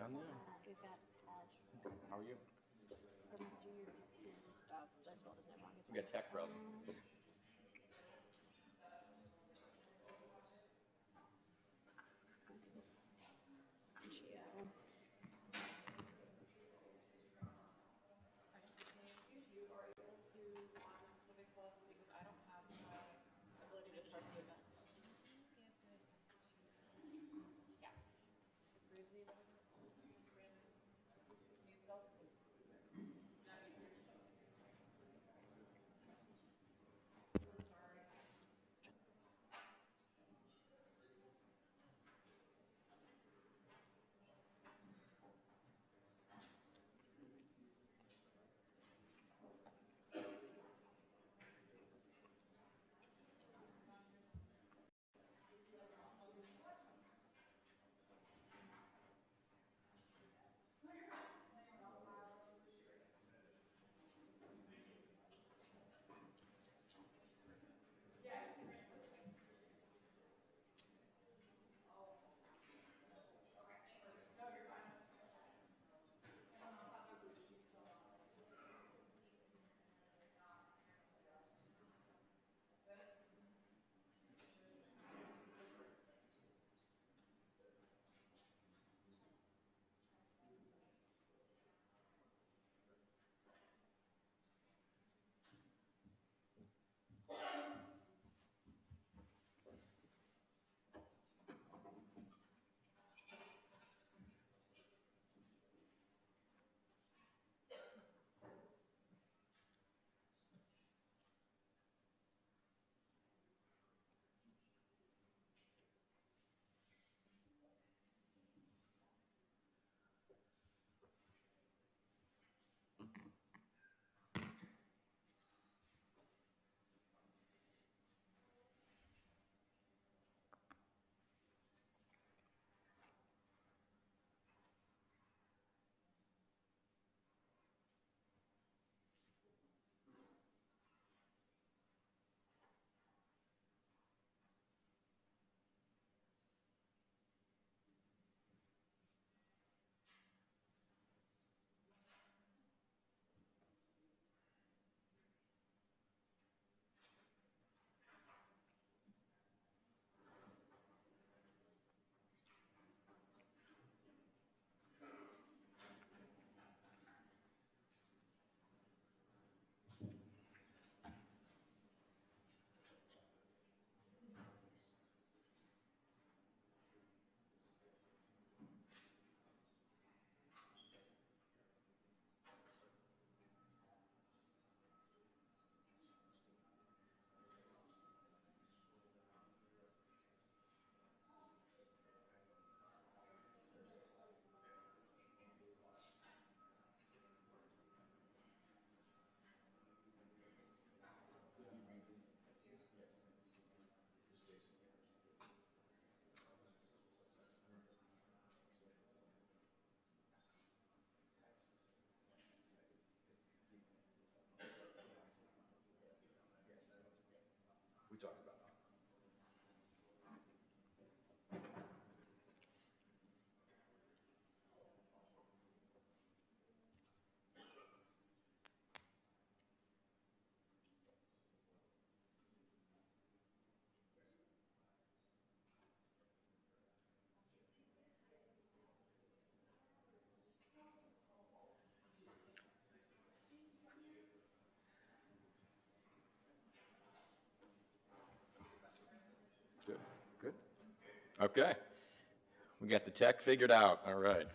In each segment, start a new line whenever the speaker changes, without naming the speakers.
down there.
We've got Hodge.
How are you?
Or Mr. Yu. I spelled his name wrong.
We got tech problem.
Gio.
We talked about Good. Good. Okay. We got the tech figured out. All right.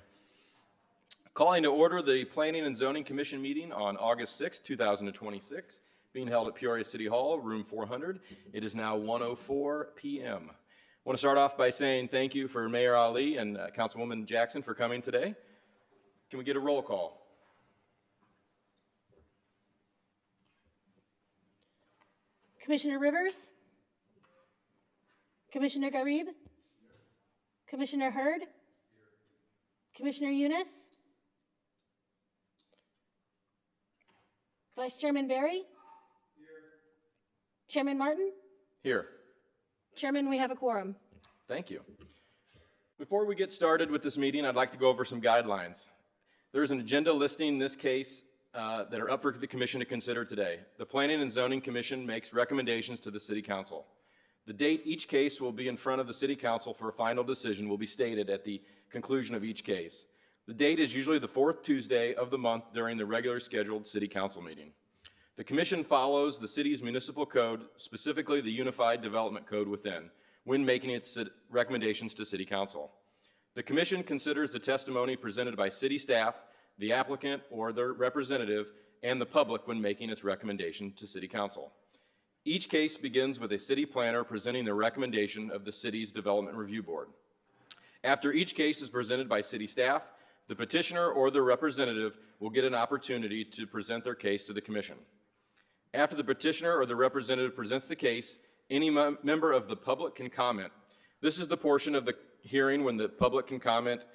Calling to order the Planning and Zoning Commission meeting on August 6, 2026, being held at Peoria City Hall, room 400. It is now 1:04 p.m. I want to start off by saying thank you for Mayor Ali and Councilwoman Jackson for coming today. Can we get a roll call?
Commissioner Rivers? Commissioner Garib? Commissioner Hurd? Commissioner Eunice? Vice Chairman Berry? Chairman Martin?
Here.
Chairman, we have a quorum.
Thank you. Before we get started with this meeting, I'd like to go over some guidelines. There's an agenda listing this case that are up for the commission to consider today. The Planning and Zoning Commission makes recommendations to the City Council. The date each case will be in front of the City Council for a final decision will be stated at the conclusion of each case. The date is usually the fourth Tuesday of the month during the regular scheduled City Council meeting. The Commission follows the city's municipal code, specifically the Unified Development Code within, when making its recommendations to City Council. The Commission considers the testimony presented by city staff, the applicant or their representative, and the public when making its recommendation to City Council. Each case begins with a city planner presenting the recommendation of the city's Development Review Board. After each case is presented by city staff, the petitioner or their representative will get an opportunity to present their case to the Commission. After the petitioner or the representative presents the case, any member of the public can comment. This is the portion of the hearing when the public can comment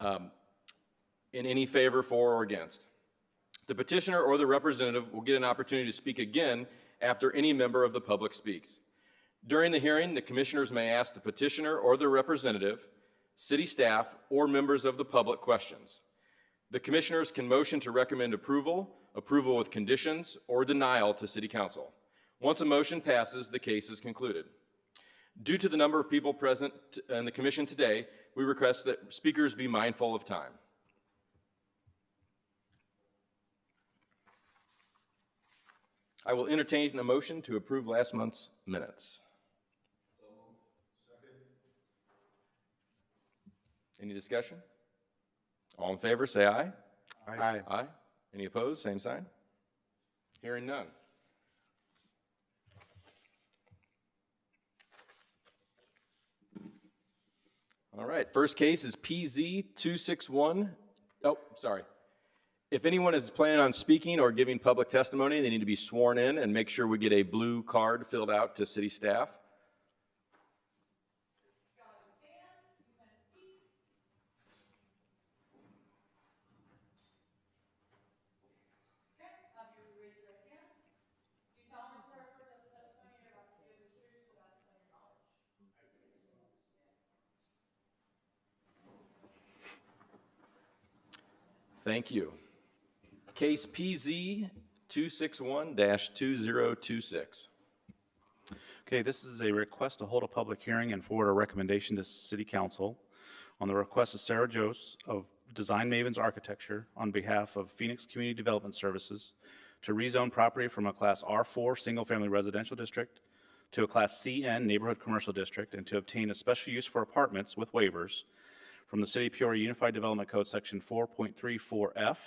in any favor, for, or against. The petitioner or the representative will get an opportunity to speak again after any member of the public speaks. During the hearing, the commissioners may ask the petitioner or the representative, city staff, or members of the public questions. The commissioners can motion to recommend approval, approval with conditions, or denial to City Council. Once a motion passes, the case is concluded. Due to the number of people present in the commission today, we request that speakers be mindful of time. I will entertain a motion to approve last month's minutes. Any discussion? All in favor, say aye.
Aye.
Aye. Any opposed? Same sign. Hearing none. All right, first case is PZ 261. Oh, sorry. If anyone is planning on speaking or giving public testimony, they need to be sworn in and make sure we get a blue card filled out to city staff. Thank you. Case PZ 261-2026.
Okay, this is a request to hold a public hearing and forward a recommendation to City Council on the request of Sarah Jose of Design Mavens Architecture on behalf of Phoenix Community Development Services to rezone property from a Class R4 single-family residential district to a Class CN neighborhood commercial district and to obtain a special use for apartments with waivers from the City of Peoria Unified Development Code Section 4.34F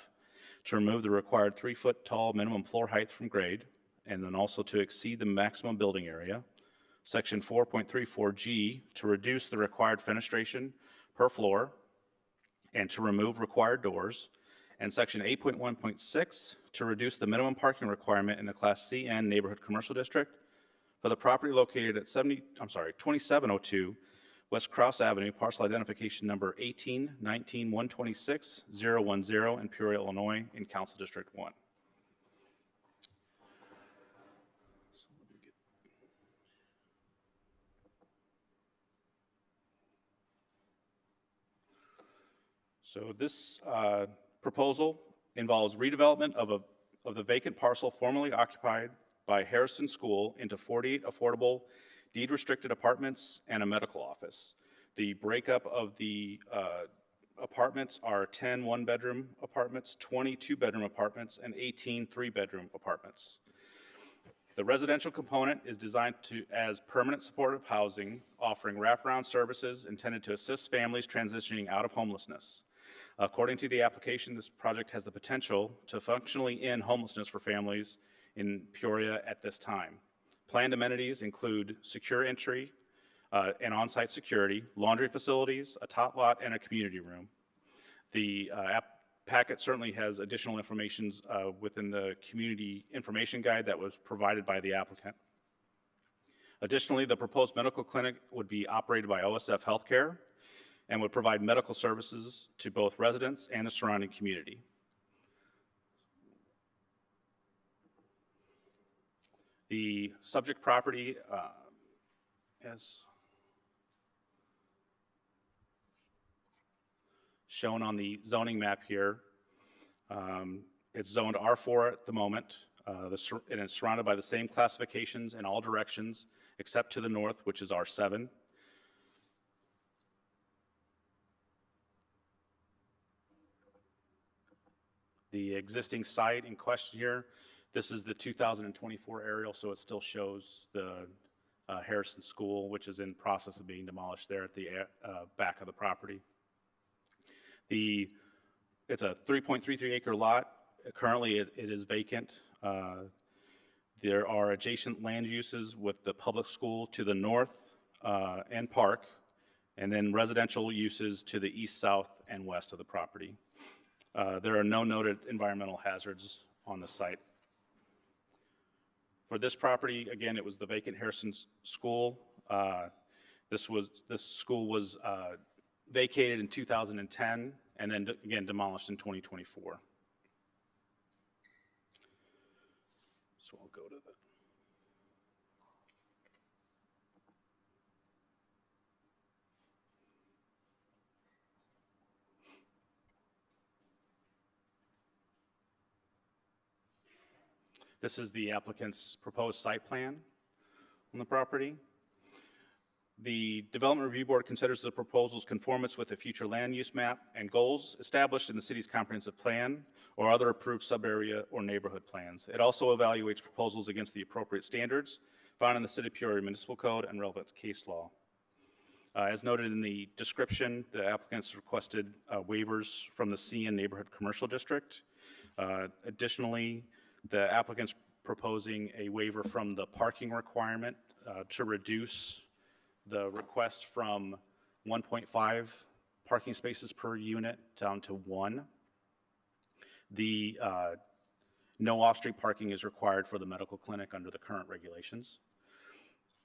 to remove the required 3-foot tall minimum floor height from grade, and then also to exceed the maximum building area. Section 4.34G to reduce the required fenestration per floor and to remove required doors. And Section 8.1.6 to reduce the minimum parking requirement in the Class CN neighborhood commercial district for the property located at 2702 West Cross Avenue, parcel identification number 1819126-010 in Peoria, Illinois, in Council District 1. So this proposal involves redevelopment of the vacant parcel formerly occupied by Harrison School into 48 affordable deed-restricted apartments and a medical office. The breakup of the apartments are 10 one-bedroom apartments, 20 two-bedroom apartments, and 18 three-bedroom apartments. The residential component is designed as permanent supportive housing, offering wraparound services intended to assist families transitioning out of homelessness. According to the application, this project has the potential to functionally end homelessness for families in Peoria at this time. Planned amenities include secure entry and on-site security, laundry facilities, a tot lot, and a community room. The packet certainly has additional information within the community information guide that was provided by the applicant. Additionally, the proposed medical clinic would be operated by OSF Healthcare and would provide medical services to both residents and the surrounding community. The subject property shown on the zoning map here. It's zoned R4 at the moment, and it's surrounded by the same classifications in all directions except to the north, which is R7. The existing site in question here, this is the 2024 aerial, so it still shows the Harrison School, which is in process of being demolished there at the back of the property. It's a 3.33 acre lot. Currently, it is vacant. There are adjacent land uses with the public school to the north and park, and then residential uses to the east, south, and west of the property. There are no noted environmental hazards on the site. For this property, again, it was the vacant Harrison School. This school was vacated in 2010 and then again demolished in 2024. So I'll go to the. This is the applicant's proposed site plan on the property. The Development Review Board considers the proposal's conformance with the future land use map and goals established in the city's comprehensive plan or other approved sub-area or neighborhood plans. It also evaluates proposals against the appropriate standards found in the City of Peoria Municipal Code and relevant case law. As noted in the description, the applicants requested waivers from the CN Neighborhood Commercial District. Additionally, the applicant's proposing a waiver from the parking requirement to reduce the request from 1.5 parking spaces per unit down to 1. The no off-street parking is required for the medical clinic under the current regulations.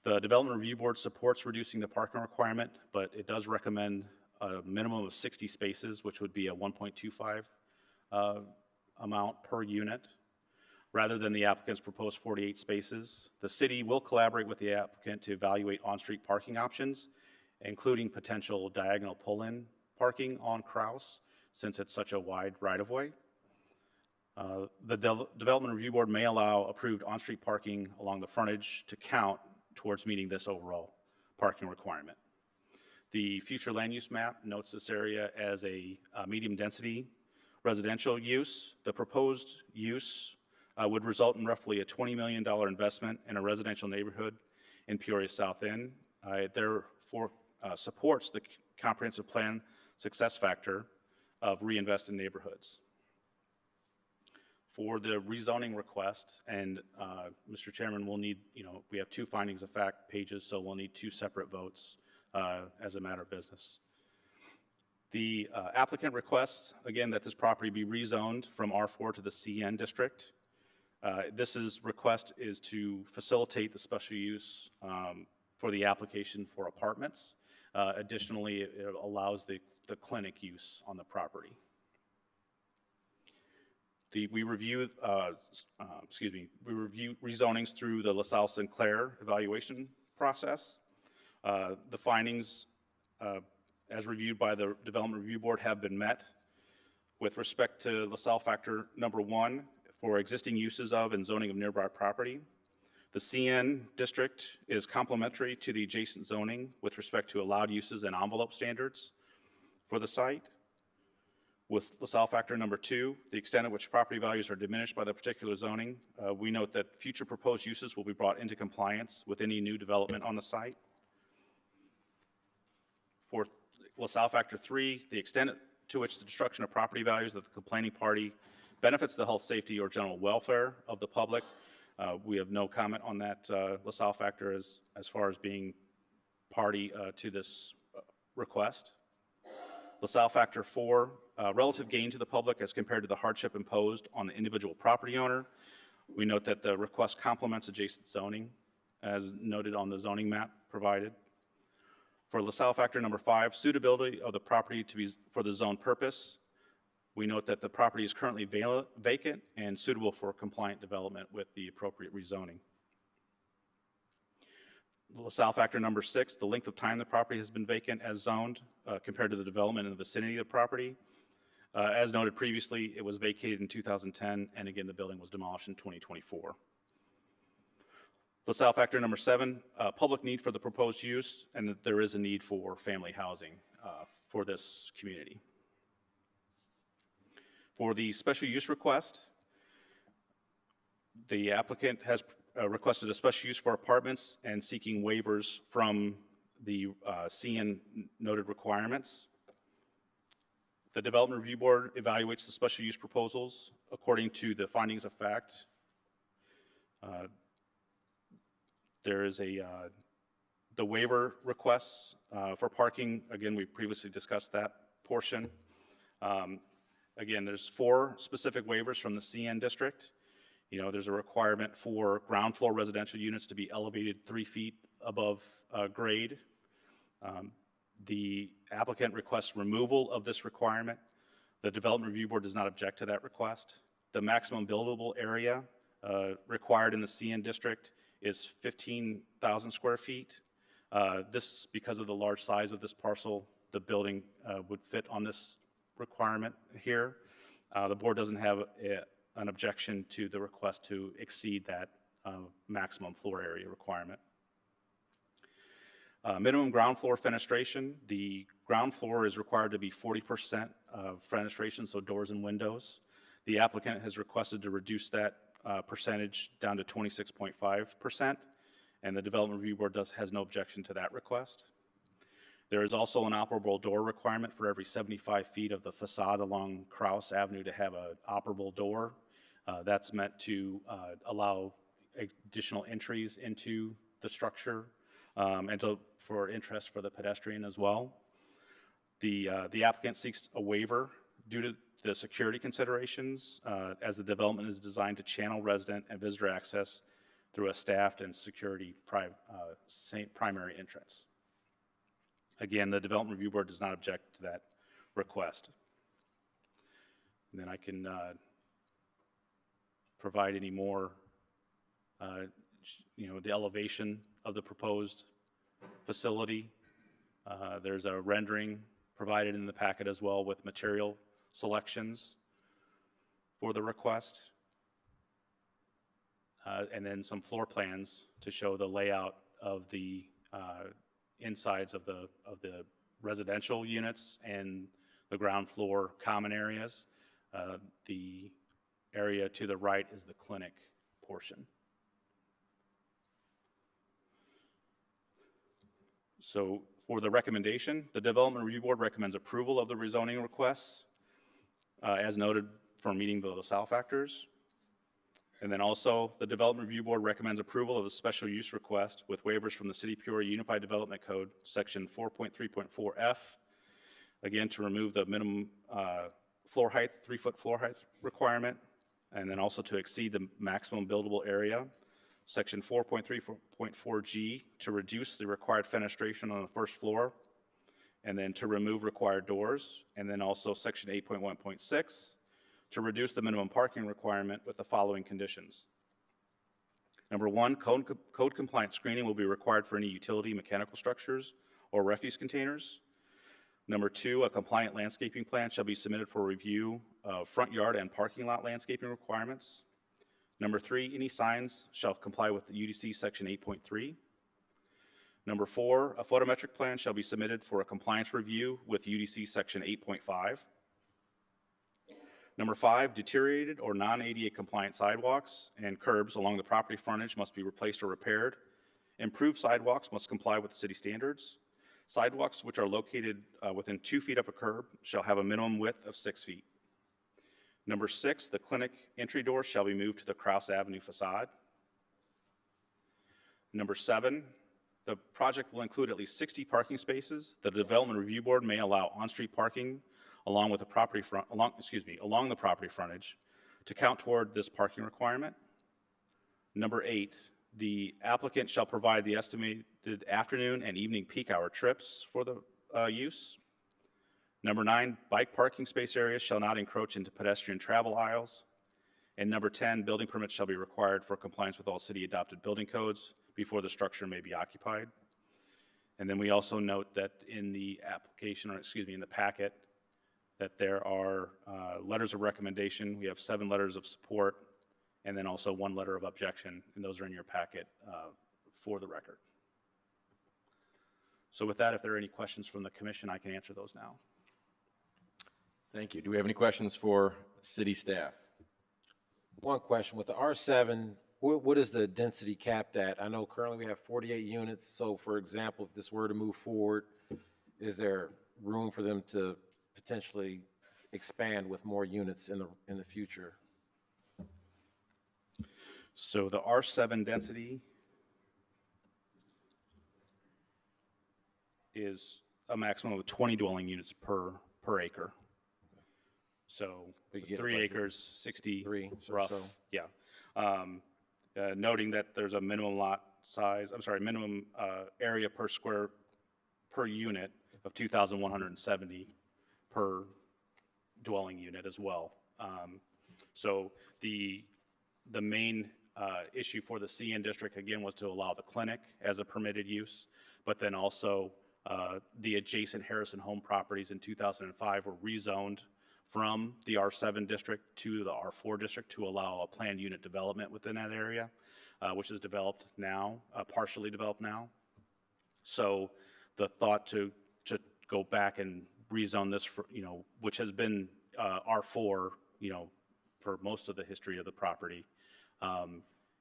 The Development Review Board supports reducing the parking requirement, but it does recommend a minimum of 60 spaces, which would be a 1.25 amount per unit, rather than the applicant's proposed 48 spaces. The city will collaborate with the applicant to evaluate on-street parking options, including potential diagonal pull-in parking on Krause, since it's such a wide right-of-way. The Development Review Board may allow approved on-street parking along the frontage to count towards meeting this overall parking requirement. The future land use map notes this area as a medium-density residential use. The proposed use would result in roughly a $20 million investment in a residential neighborhood in Peoria South End. It therefore supports the comprehensive plan success factor of reinvest in neighborhoods. For the rezoning request, and Mr. Chairman, we'll need, we have 2 findings of fact pages, so we'll need 2 separate votes as a matter of business. The applicant requests, again, that this property be rezoned from R4 to the CN district. This request is to facilitate the special use for the application for apartments. Additionally, it allows the clinic use on the property. We review rezonings through the LaSalle Sinclair evaluation process. The findings, as reviewed by the Development Review Board, have been met. With respect to LaSalle factor number 1, for existing uses of and zoning of nearby property, the CN district is complementary to the adjacent zoning with respect to allowed uses and envelope standards for the site. With LaSalle factor number 2, the extent at which property values are diminished by the particular zoning, we note that future proposed uses will be brought into compliance with any new development on the site. For LaSalle factor 3, the extent to which the destruction of property values of the complaining party benefits the health, safety, or general welfare of the public. We have no comment on that LaSalle factor as far as being party to this request. LaSalle factor 4, relative gain to the public as compared to the hardship imposed on the individual property owner. We note that the request complements adjacent zoning as noted on the zoning map provided. For LaSalle factor number 5, suitability of the property for the zone purpose. We note that the property is currently vacant and suitable for compliant development with the appropriate rezoning. LaSalle factor number 6, the length of time the property has been vacant as zoned compared to the development in the vicinity of the property. As noted previously, it was vacated in 2010, and again, the building was demolished in 2024. LaSalle factor number 7, public need for the proposed use, and that there is a need for family housing for this community. For the special use request, the applicant has requested a special use for apartments and seeking waivers from the CN noted requirements. The Development Review Board evaluates the special use proposals according to the findings of fact. There is the waiver requests for parking. Again, we previously discussed that portion. Again, there's 4 specific waivers from the CN district. You know, there's a requirement for ground floor residential units to be elevated 3 feet above grade. The applicant requests removal of this requirement. The Development Review Board does not object to that request. The maximum buildable area required in the CN district is 15,000 square feet. This, because of the large size of this parcel, the building would fit on this requirement here. The board doesn't have an objection to the request to exceed that maximum floor area requirement. Minimum ground floor fenestration. The ground floor is required to be 40% of fenestration, so doors and windows. The applicant has requested to reduce that percentage down to 26.5%, and the Development Review Board has no objection to that request. There is also an operable door requirement for every 75 feet of the facade along Krause Avenue to have an operable door. That's meant to allow additional entries into the structure and for interest for the pedestrian as well. The applicant seeks a waiver due to the security considerations as the development is designed to channel resident and visitor access through a staffed and security primary entrance. Again, the Development Review Board does not object to that request. And then I can provide any more, the elevation of the proposed facility. There's a rendering provided in the packet as well with material selections for the request. And then some floor plans to show the layout of the insides of the residential units and the ground floor common areas. The area to the right is the clinic portion. So for the recommendation, the Development Review Board recommends approval of the rezoning requests as noted for meeting the LaSalle factors. And then also, the Development Review Board recommends approval of the special use request with waivers from the City of Peoria Unified Development Code, Section 4.3.4F, again, to remove the minimum floor height, 3-foot floor height requirement, and then also to exceed the maximum buildable area, Section 4.3.4G, to reduce the required fenestration on the first floor, and then to remove required doors, and then also Section 8.1.6, to reduce the minimum parking requirement with the following conditions. Number 1, code compliant screening will be required for any utility, mechanical structures, or refuse containers. Number 2, a compliant landscaping plan shall be submitted for review of front yard and parking lot landscaping requirements. Number 3, any signs shall comply with the UDC Section 8.3. Number 4, a photometric plan shall be submitted for a compliance review with UDC Section 8.5. Number 5, deteriorated or non-ADA compliant sidewalks and curbs along the property frontage must be replaced or repaired. Improved sidewalks must comply with city standards. Sidewalks which are located within 2 feet of a curb shall have a minimum width of 6 feet. Number 6, the clinic entry door shall be moved to the Krause Avenue facade. Number 7, the project will include at least 60 parking spaces. The Development Review Board may allow on-street parking along the property frontage to count toward this parking requirement. Number 8, the applicant shall provide the estimated afternoon and evening peak hour trips for the use. Number 9, bike parking space areas shall not encroach into pedestrian travel aisles. And number 10, building permits shall be required for compliance with all city-adopted building codes before the structure may be occupied. And then we also note that in the application, or excuse me, in the packet, that there are letters of recommendation. We have 7 letters of support, and then also 1 letter of objection, and those are in your packet for the record. So with that, if there are any questions from the commission, I can answer those now.
Thank you. Do we have any questions for city staff?
One question, with the R7, what is the density capped at? I know currently we have 48 units, so for example, if this were to move forward, is there room for them to potentially expand with more units in the future?
So the R7 density is a maximum of 20 dwelling units per acre. So
We could get
3
like
acres, 60
3 or
rough,
so.
yeah. Noting that there's a minimum lot size, minimum area per unit of 2,170 per dwelling unit as well. So the main issue for the CN district, again, was to allow the clinic as a permitted use, but then also the adjacent Harrison Home properties in 2005 were rezoned from the R7 district to the R4 district to allow a planned unit development within that area, which is developed now, partially developed now. So the thought to go back and rezone this for, which has been R4, for most of the history of the property.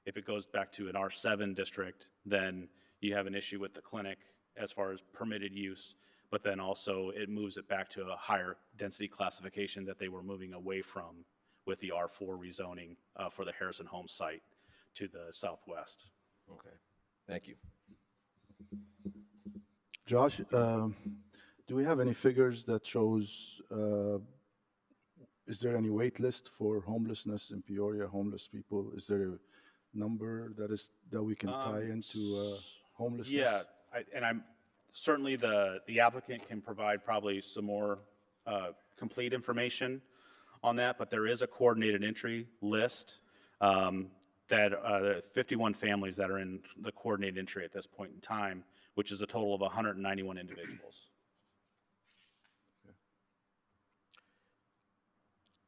If it goes back to an R7 district, then you have an issue with the clinic as far as permitted use, but then also it moves it back to a higher density classification that they were moving away from with the R4 rezoning for the Harrison Home site to the southwest.
Okay, thank you.
Josh, do we have any figures that shows, is there any wait list for homelessness in Peoria, homeless people? Is there a number that we can tie into homelessness?
Yeah, I'm certainly the applicant can provide probably some more complete information on that, but there is a coordinated entry list that 51 families that are in the coordinated entry at this point in time, which is a total of 191 individuals.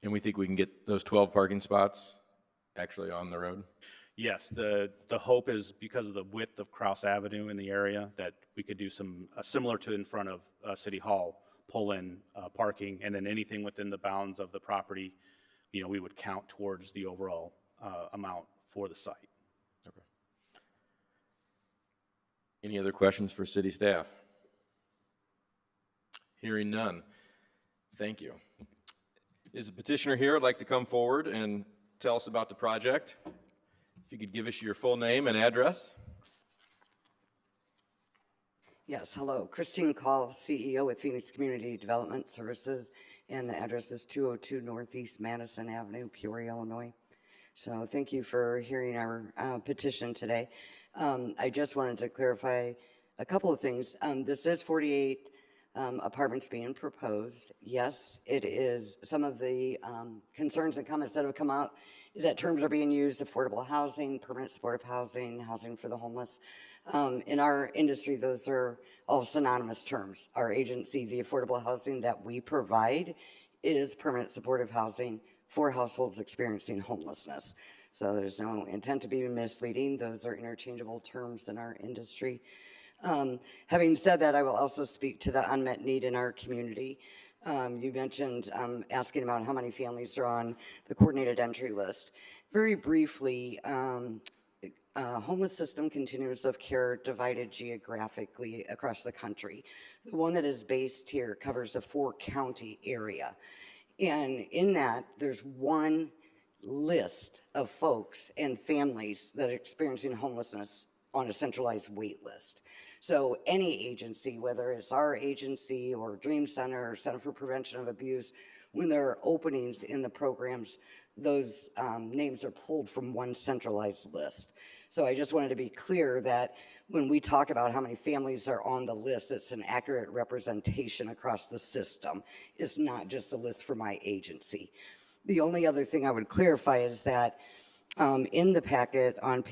And we think we can get those 12 parking spots actually on the road?
Yes, the hope is because of the width of Crouse Avenue in the area that we could do some, similar to in front of City Hall, pull-in parking, and then anything within the bounds of the property, we would count towards the overall amount for the site.
Okay. Any other questions for city staff? Hearing none. Thank you. Is the petitioner here? I'd like to come forward and tell us about the project. If you could give us your full name and address.
Yes, hello. Christine Call, CEO with Phoenix Community Development Services, and the address is 202 Northeast Madison Avenue, Peoria, Illinois. So thank you for hearing our petition today. I just wanted to clarify a couple of things. This is 48 apartments being proposed. Yes, it is. Some of the concerns and comments that have come out is that terms are being used: affordable housing, permanent supportive housing, housing for the homeless. In our industry, those are all synonymous terms. Our agency, the affordable housing that we provide, is permanent supportive housing for households experiencing homelessness. So there's no intent to be misleading. Those are interchangeable terms in our industry. Having said that, I will also speak to the unmet need in our community. You mentioned asking about how many families are on the coordinated entry list. Very briefly, homeless system continuums of care divided geographically across the country. The one that is based here covers a 4-county area. And in that, there's one list of folks and families that are experiencing homelessness on a centralized wait list. So any agency, whether it's our agency or Dream Center or Center for Prevention of Abuse, when there are openings in the programs, those names are pulled from one centralized list. So I just wanted to be clear that when we talk about how many families are on the list, it's an accurate representation across the system. It's not just a list for my agency. The only other thing I would clarify is that in the packet on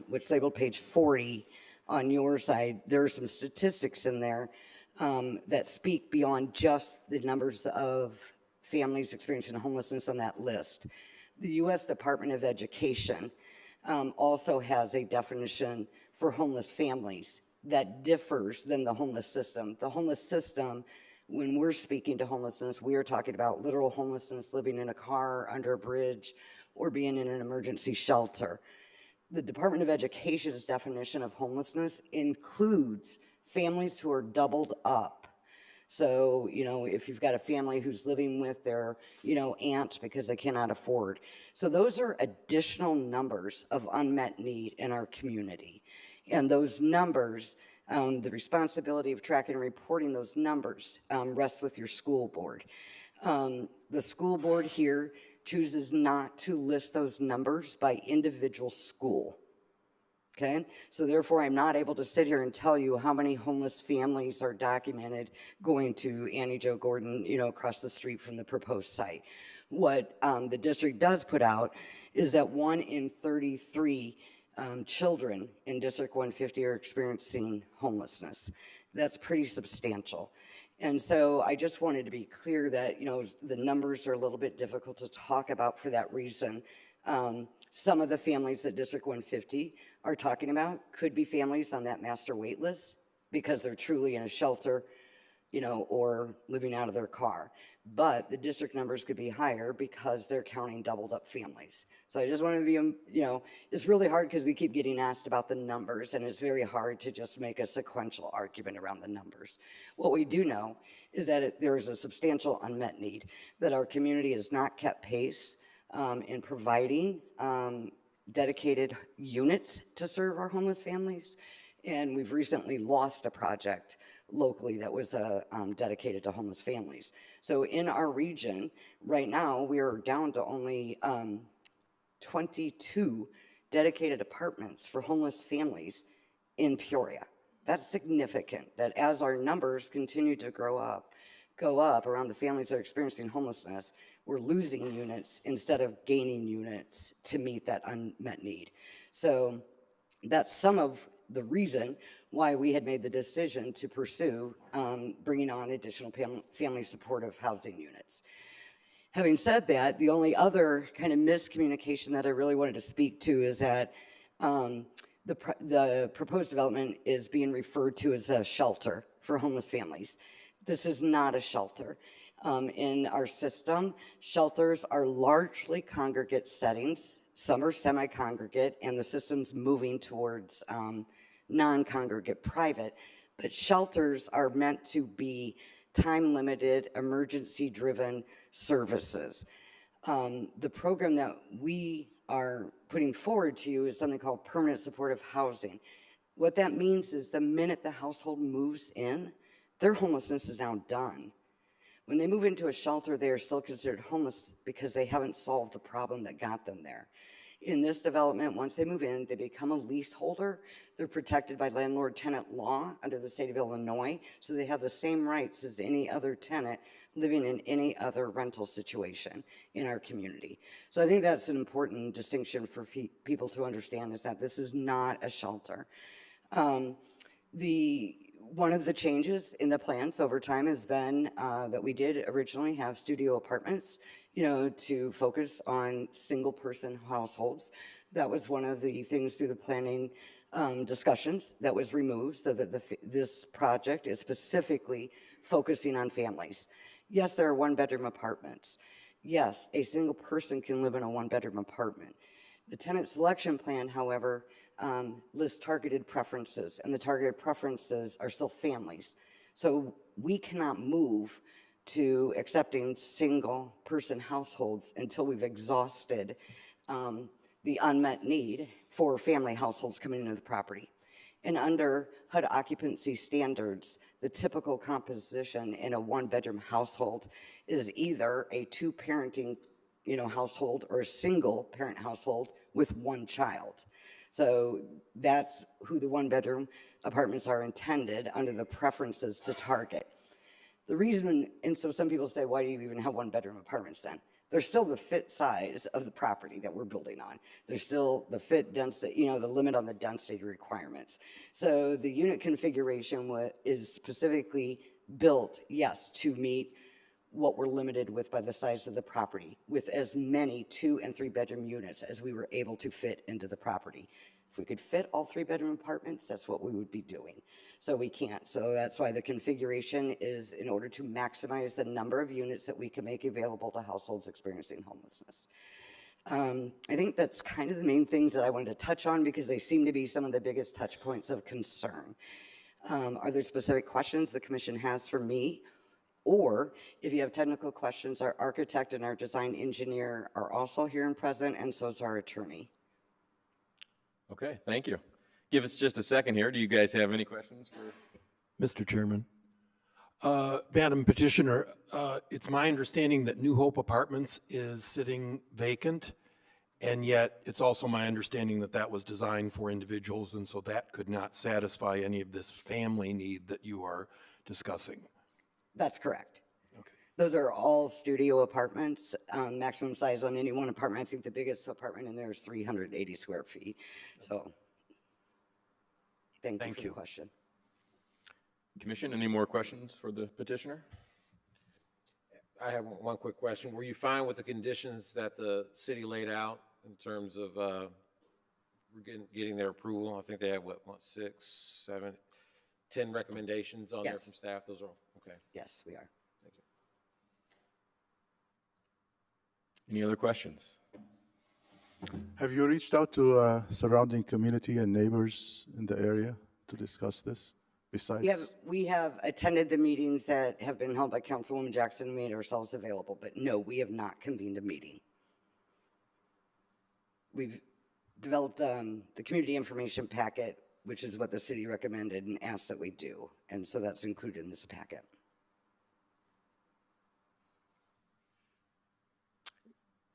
what's labeled page 40 on your side, there are some statistics in there that speak beyond just the numbers of families experiencing homelessness on that list. The U.S. Department of Education also has a definition for homeless families that differs than the homeless system. The homeless system, when we're speaking to homelessness, we are talking about literal homelessness, living in a car, under a bridge, or being in an emergency shelter. The Department of Education's definition of homelessness includes families who are doubled up. So, if you've got a family who's living with their, aunt because they cannot afford. So those are additional numbers of unmet need in our community. And those numbers, the responsibility of tracking and reporting those numbers rests with your school board. The school board here chooses not to list those numbers by individual school. Okay, so therefore I'm not able to sit here and tell you how many homeless families are documented going to Annie Jo Gordon, across the street from the proposed site. What the district does put out is that 1 in 33 children in District 150 are experiencing homelessness. That's pretty substantial. And so I just wanted to be clear that, the numbers are a little bit difficult to talk about for that reason. Some of the families that District 150 are talking about could be families on that master wait list because they're truly in a shelter, or living out of their car. But the district numbers could be higher because they're counting doubled up families. So I just wanted to be, it's really hard because we keep getting asked about the numbers, and it's very hard to just make a sequential argument around the numbers. What we do know is that there is a substantial unmet need, that our community has not kept pace in providing dedicated units to serve our homeless families. And we've recently lost a project locally that was dedicated to homeless families. So in our region, right now, we are down to only 22 dedicated apartments for homeless families in Peoria. That's significant, that as our numbers continue to go up around the families that are experiencing homelessness, we're losing units instead of gaining units to meet that unmet need. So that's some of the reason why we had made the decision to pursue bringing on additional family supportive housing units. Having said that, the only other kind of miscommunication that I really wanted to speak to is that the proposed development is being referred to as a shelter for homeless families. This is not a shelter. In our system, shelters are largely congregate settings. Some are semi-congregate, and the system's moving towards non-congregate private. But shelters are meant to be time-limited, emergency-driven services. The program that we are putting forward to you is something called permanent supportive housing. What that means is the minute the household moves in, their homelessness is now done. When they move into a shelter, they are still considered homeless because they haven't solved the problem that got them there. In this development, once they move in, they become a leaseholder. They're protected by landlord-tenant law under the state of Illinois, so they have the same rights as any other tenant living in any other rental situation in our community. So I think that's an important distinction for people to understand, is that this is not a shelter. One of the changes in the plans over time has been that we did originally have studio apartments, to focus on single-person households. That was one of the things through the planning discussions that was removed, so that this project is specifically focusing on families. Yes, there are one-bedroom apartments. Yes, a single person can live in a one-bedroom apartment. The tenant selection plan, however, lists targeted preferences, and the targeted preferences are still families. So we cannot move to accepting single-person households until we've exhausted the unmet need for family households coming into the property. And under HUD occupancy standards, the typical composition in a one-bedroom household is either a two-parenting household or a single-parent household with one child. So that's who the one-bedroom apartments are intended under the preferences to target. The reason, and so some people say, why do you even have one-bedroom apartments then? They're still the fit size of the property that we're building on. There's still the fit density, you know, the limit on the density requirements. So the unit configuration is specifically built, yes, to meet what we're limited with by the size of the property, with as many 2 and 3 bedroom units as we were able to fit into the property. If we could fit all 3 bedroom apartments, that's what we would be doing. So we can't. So that's why the configuration is in order to maximize the number of units that we can make available to households experiencing homelessness. I think that's kind of the main things that I wanted to touch on because they seem to be some of the biggest touch points of concern. Are there specific questions the commission has for me? Or if you have technical questions, our architect and our design engineer are also here and present, and so is our attorney.
Okay, thank you. Give us just a second here. Do you guys have any questions for?
Mr. Chairman. Madam Petitioner, it's my understanding that New Hope Apartments is sitting vacant, and yet it's also my understanding that that was designed for individuals, and so that could not satisfy any of this family need that you are discussing.
That's correct.
Okay.
Those are all studio apartments, maximum size on any one apartment. I think the biggest apartment in there is 380 square feet. So thank you for the question.
Commission, any more questions for the petitioner?
I have one quick question. Were you fine with the conditions that the city laid out in terms of getting their approval? I think they had, what 6, 7, 10 recommendations on there
Yes.
from staff. Those are, okay.
Yes, we are.
Thank you.
Any other questions?
Have you reached out to surrounding community and neighbors in the area to discuss this besides?
We have attended the meetings that have been held by Councilwoman Jackson and made ourselves available, but no, we have not convened a meeting. We've developed the community information packet, which is what the city recommended and asked that we do. And so that's included in this packet.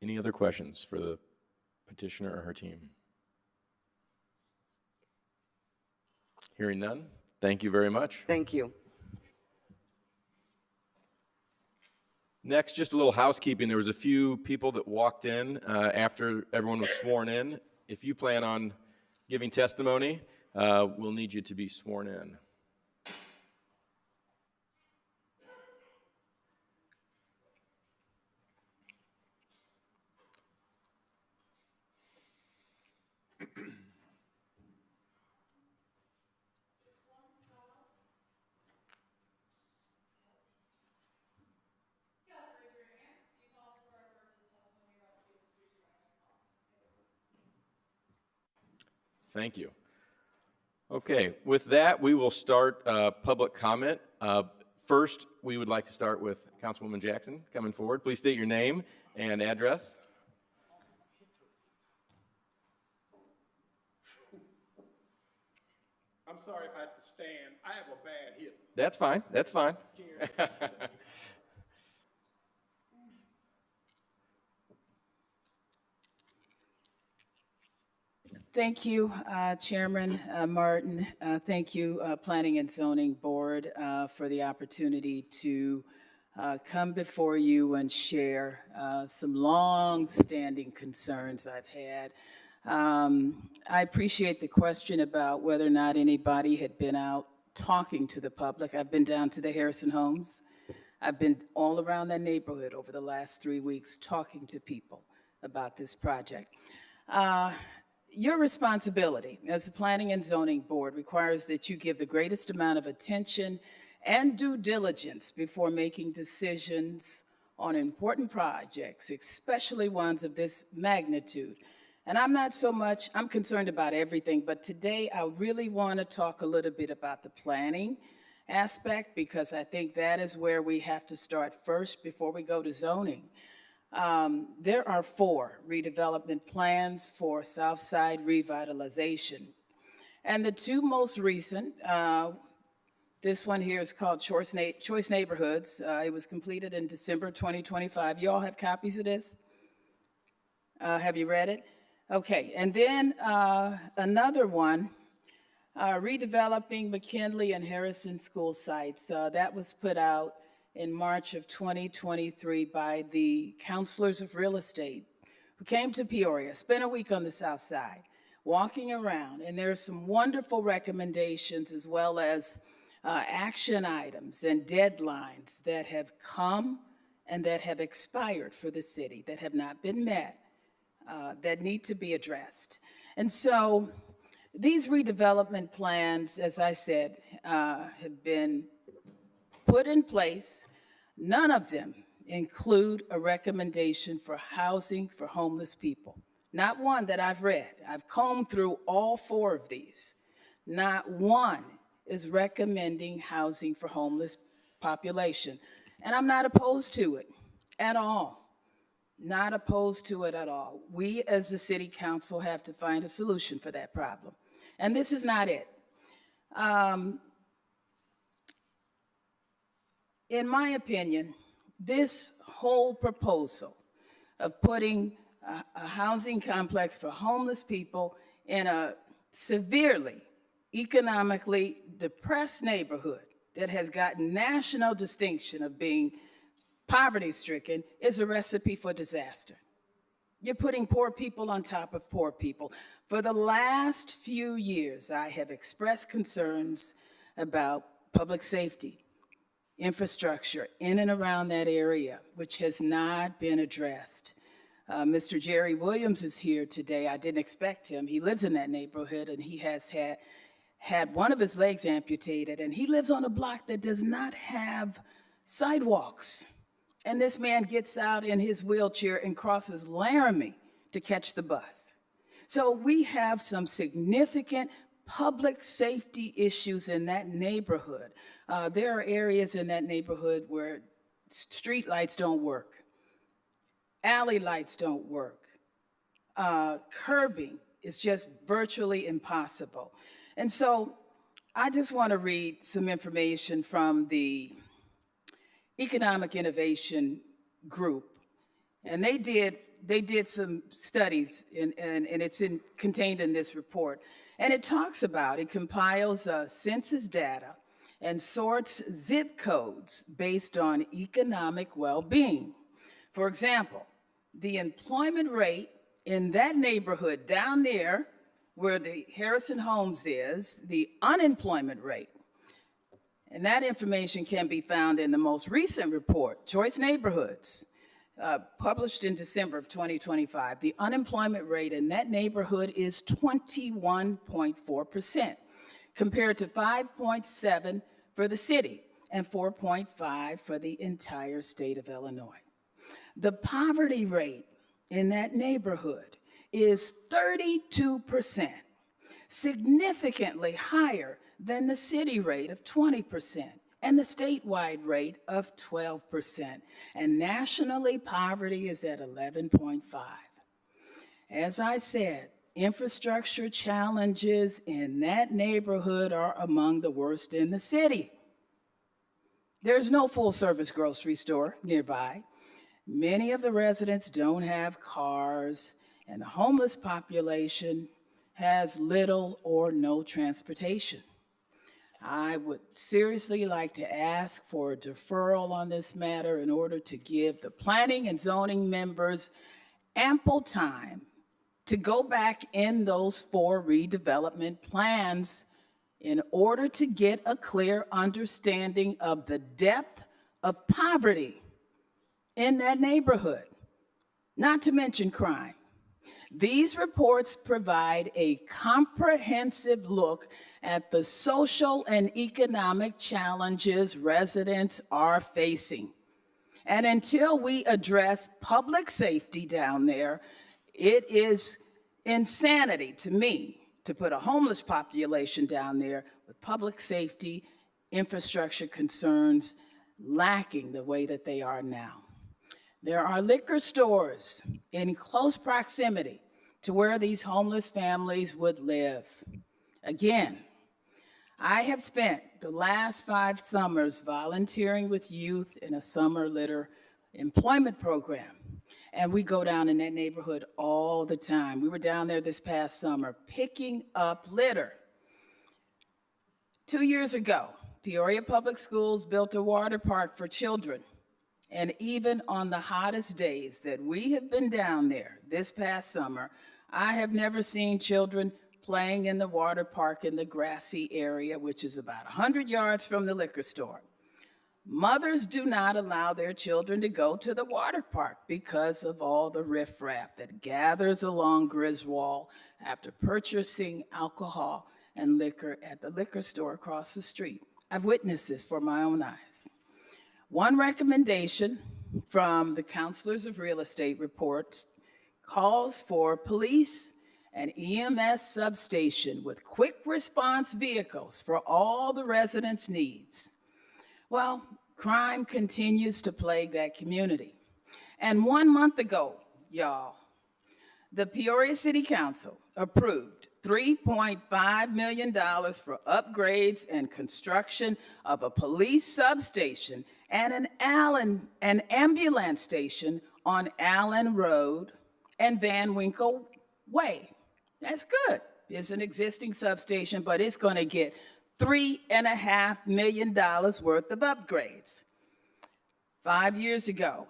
Any other questions for the petitioner or her team? Hearing none, thank you very much.
Thank you.
Next, just a little housekeeping. There was a few people that walked in after everyone was sworn in. If you plan on giving testimony, we'll need you to be sworn in. Thank you. Okay, with that, we will start public comment. First, we would like to start with Councilwoman Jackson coming forward. Please state your name and address.
I'm sorry if I have to stand. I have a bad hip.
That's fine, that's fine.
Thank you, Chairman Martin. Thank you, Planning and Zoning Board, for the opportunity to come before you and share some long-standing concerns I've had. I appreciate the question about whether or not anybody had been out talking to the public. I've been down to the Harrison Homes. I've been all around that neighborhood over the last 3 weeks talking to people about this project. Your responsibility as the Planning and Zoning Board requires that you give the greatest amount of attention and due diligence before making decisions on important projects, especially ones of this magnitude. And I'm concerned about everything, but today I really want to talk a little bit about the planning aspect because I think that is where we have to start first before we go to zoning. There are 4 redevelopment plans for Southside revitalization. And the 2 most recent, this one here is called Choice Neighborhoods. It was completed in December 2025. You all have copies of this? Have you read it? Okay, and then another one, redeveloping McKinley and Harrison school sites. That was put out in March of 2023 by the counselors of real estate who came to Peoria, spent a week on the South Side, walking around, and there are some wonderful recommendations as well as action items and deadlines that have come and that have expired for the city, that have not been met, that need to be addressed. And so these redevelopment plans, as I said, have been put in place. None of them include a recommendation for housing for homeless people. Not one that I've read. I've combed through all 4 of these. Not one is recommending housing for homeless population. And I'm not opposed to it at all. Not opposed to it at all. We as the city council have to find a solution for that problem. And this is not it. In my opinion, this whole proposal of putting a housing complex for homeless people in a severely economically depressed neighborhood that has gotten national distinction of being poverty-stricken is a recipe for disaster. You're putting poor people on top of poor people. For the last few years, I have expressed concerns about public safety, infrastructure in and around that area, which has not been addressed. Mr. Jerry Williams is here today. I didn't expect him. He lives in that neighborhood, and he has had one of his legs amputated, and he lives on a block that does not have sidewalks. And this man gets out in his wheelchair and crosses Laramie to catch the bus. So we have some significant public safety issues in that neighborhood. There are areas in that neighborhood where street lights don't work, alley lights don't work, curbing is just virtually impossible. And so I just want to read some information from the Economic Innovation Group. And they did some studies, and it's contained in this report. And it talks about, it compiles census data and sorts zip codes based on economic well-being. For example, the employment rate in that neighborhood down there where the Harrison Homes is, the unemployment rate, and that information can be found in the most recent report, Choice Neighborhoods, published in December of 2025. The unemployment rate in that neighborhood is 21.4%, compared to 5.7 for the city and 4.5 for the entire state of Illinois. The poverty rate in that neighborhood is 32%, significantly higher than the city rate of 20% and the statewide rate of 12%. And nationally, poverty is at 11.5. As I said, infrastructure challenges in that neighborhood are among the worst in the city. There's no full-service grocery store nearby. Many of the residents don't have cars, and the homeless population has little or no transportation. I would seriously like to ask for a deferral on this matter in order to give the planning and zoning members ample time to go back in those 4 redevelopment plans in order to get a clear understanding of the depth of poverty in that neighborhood, not to mention crime. These reports provide a comprehensive look at the social and economic challenges residents are facing. And until we address public safety down there, it is insanity to me to put a homeless population down there with public safety, infrastructure concerns lacking the way that they are now. There are liquor stores in close proximity to where these homeless families would live. Again, I have spent the last 5 summers volunteering with youth in a summer litter employment program. And we go down in that neighborhood all the time. We were down there this past summer picking up litter. 2 years ago, Peoria Public Schools built a water park for children. And even on the hottest days that we have been down there this past summer, I have never seen children playing in the water park in the grassy area, which is about 100 yards from the liquor store. Mothers do not allow their children to go to the water park because of all the riffraff that gathers along Griswold after purchasing alcohol and liquor at the liquor store across the street. I've witnessed this for my own eyes. One recommendation from the Counselors of Real Estate reports calls for police and EMS substation with quick response vehicles for all the residents' needs. Well, crime continues to plague that community. And 1 month ago, y'all, the Peoria City Council approved $3.5 million for upgrades and construction of a police substation and an ambulance station on Allen Road and Van Winkle Way. That's good. It's an existing substation, but it's going to get $3.5 million worth of upgrades. 5 years ago,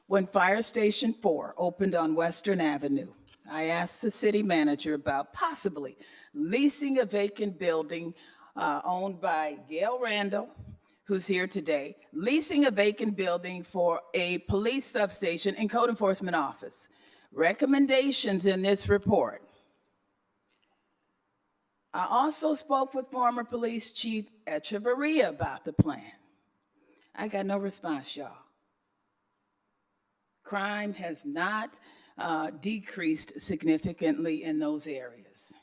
when Fire Station 4 opened on Western Avenue, I asked the city manager about possibly leasing a vacant building owned by Gail Randall, who's here today, leasing a vacant building for a police substation and code enforcement office. Recommendations in this report. I also spoke with former Police Chief Echevarria about the plan. I got no response, y'all. Crime has not decreased significantly in those areas.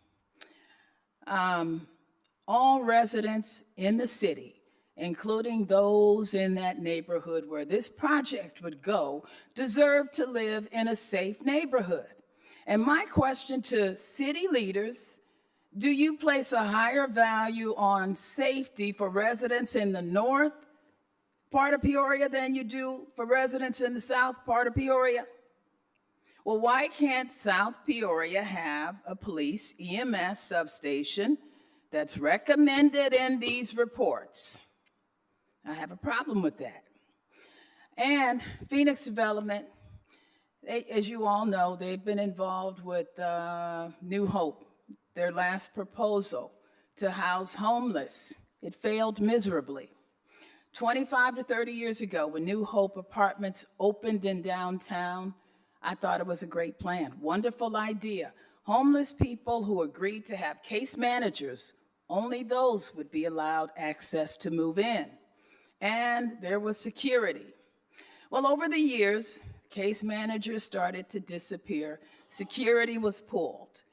All residents in the city, including those in that neighborhood where this project would go, deserve to live in a safe neighborhood. And my question to city leaders, do you place a higher value on safety for residents in the north part of Peoria than you do for residents in the south part of Peoria? Well, why can't South Peoria have a police EMS substation that's recommended in these reports? I have a problem with that. And Phoenix Development, as you all know, they've been involved with New Hope, their last proposal to house homeless. It failed miserably. 25 to 30 years ago, when New Hope Apartments opened in downtown, I thought it was a great plan, wonderful idea. Homeless people who agreed to have case managers, only those would be allowed access to move in. And there was security. Well, over the years, case managers started to disappear, security was pulled,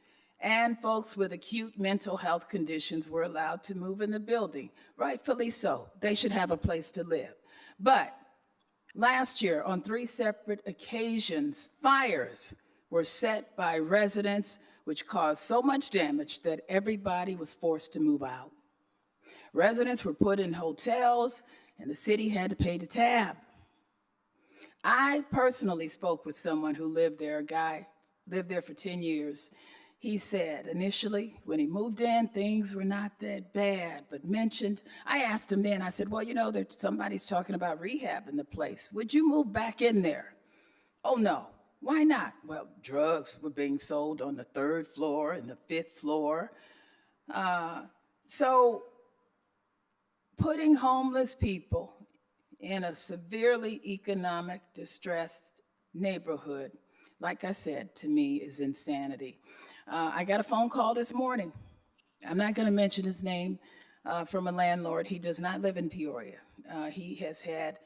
and folks with acute mental health conditions were allowed to move in the building. Rightfully so, they should have a place to live. But last year, on 3 separate occasions, fires were set by residents, which caused so much damage that everybody was forced to move out. Residents were put in hotels, and the city had to pay the tab. I personally spoke with someone who lived there, a guy lived there for 10 years. He said initially, when he moved in, things were not that bad, but I asked him then, I said, well, you know, somebody's talking about rehabbing the place. Would you move back in there? Oh, no. Why not? Well, drugs were being sold on the 3rd floor and the 5th floor. So putting homeless people in a severely economic distressed neighborhood, like I said, to me is insanity. I got a phone call this morning. I'm not going to mention his name, from a landlord. He does not live in Peoria. He has had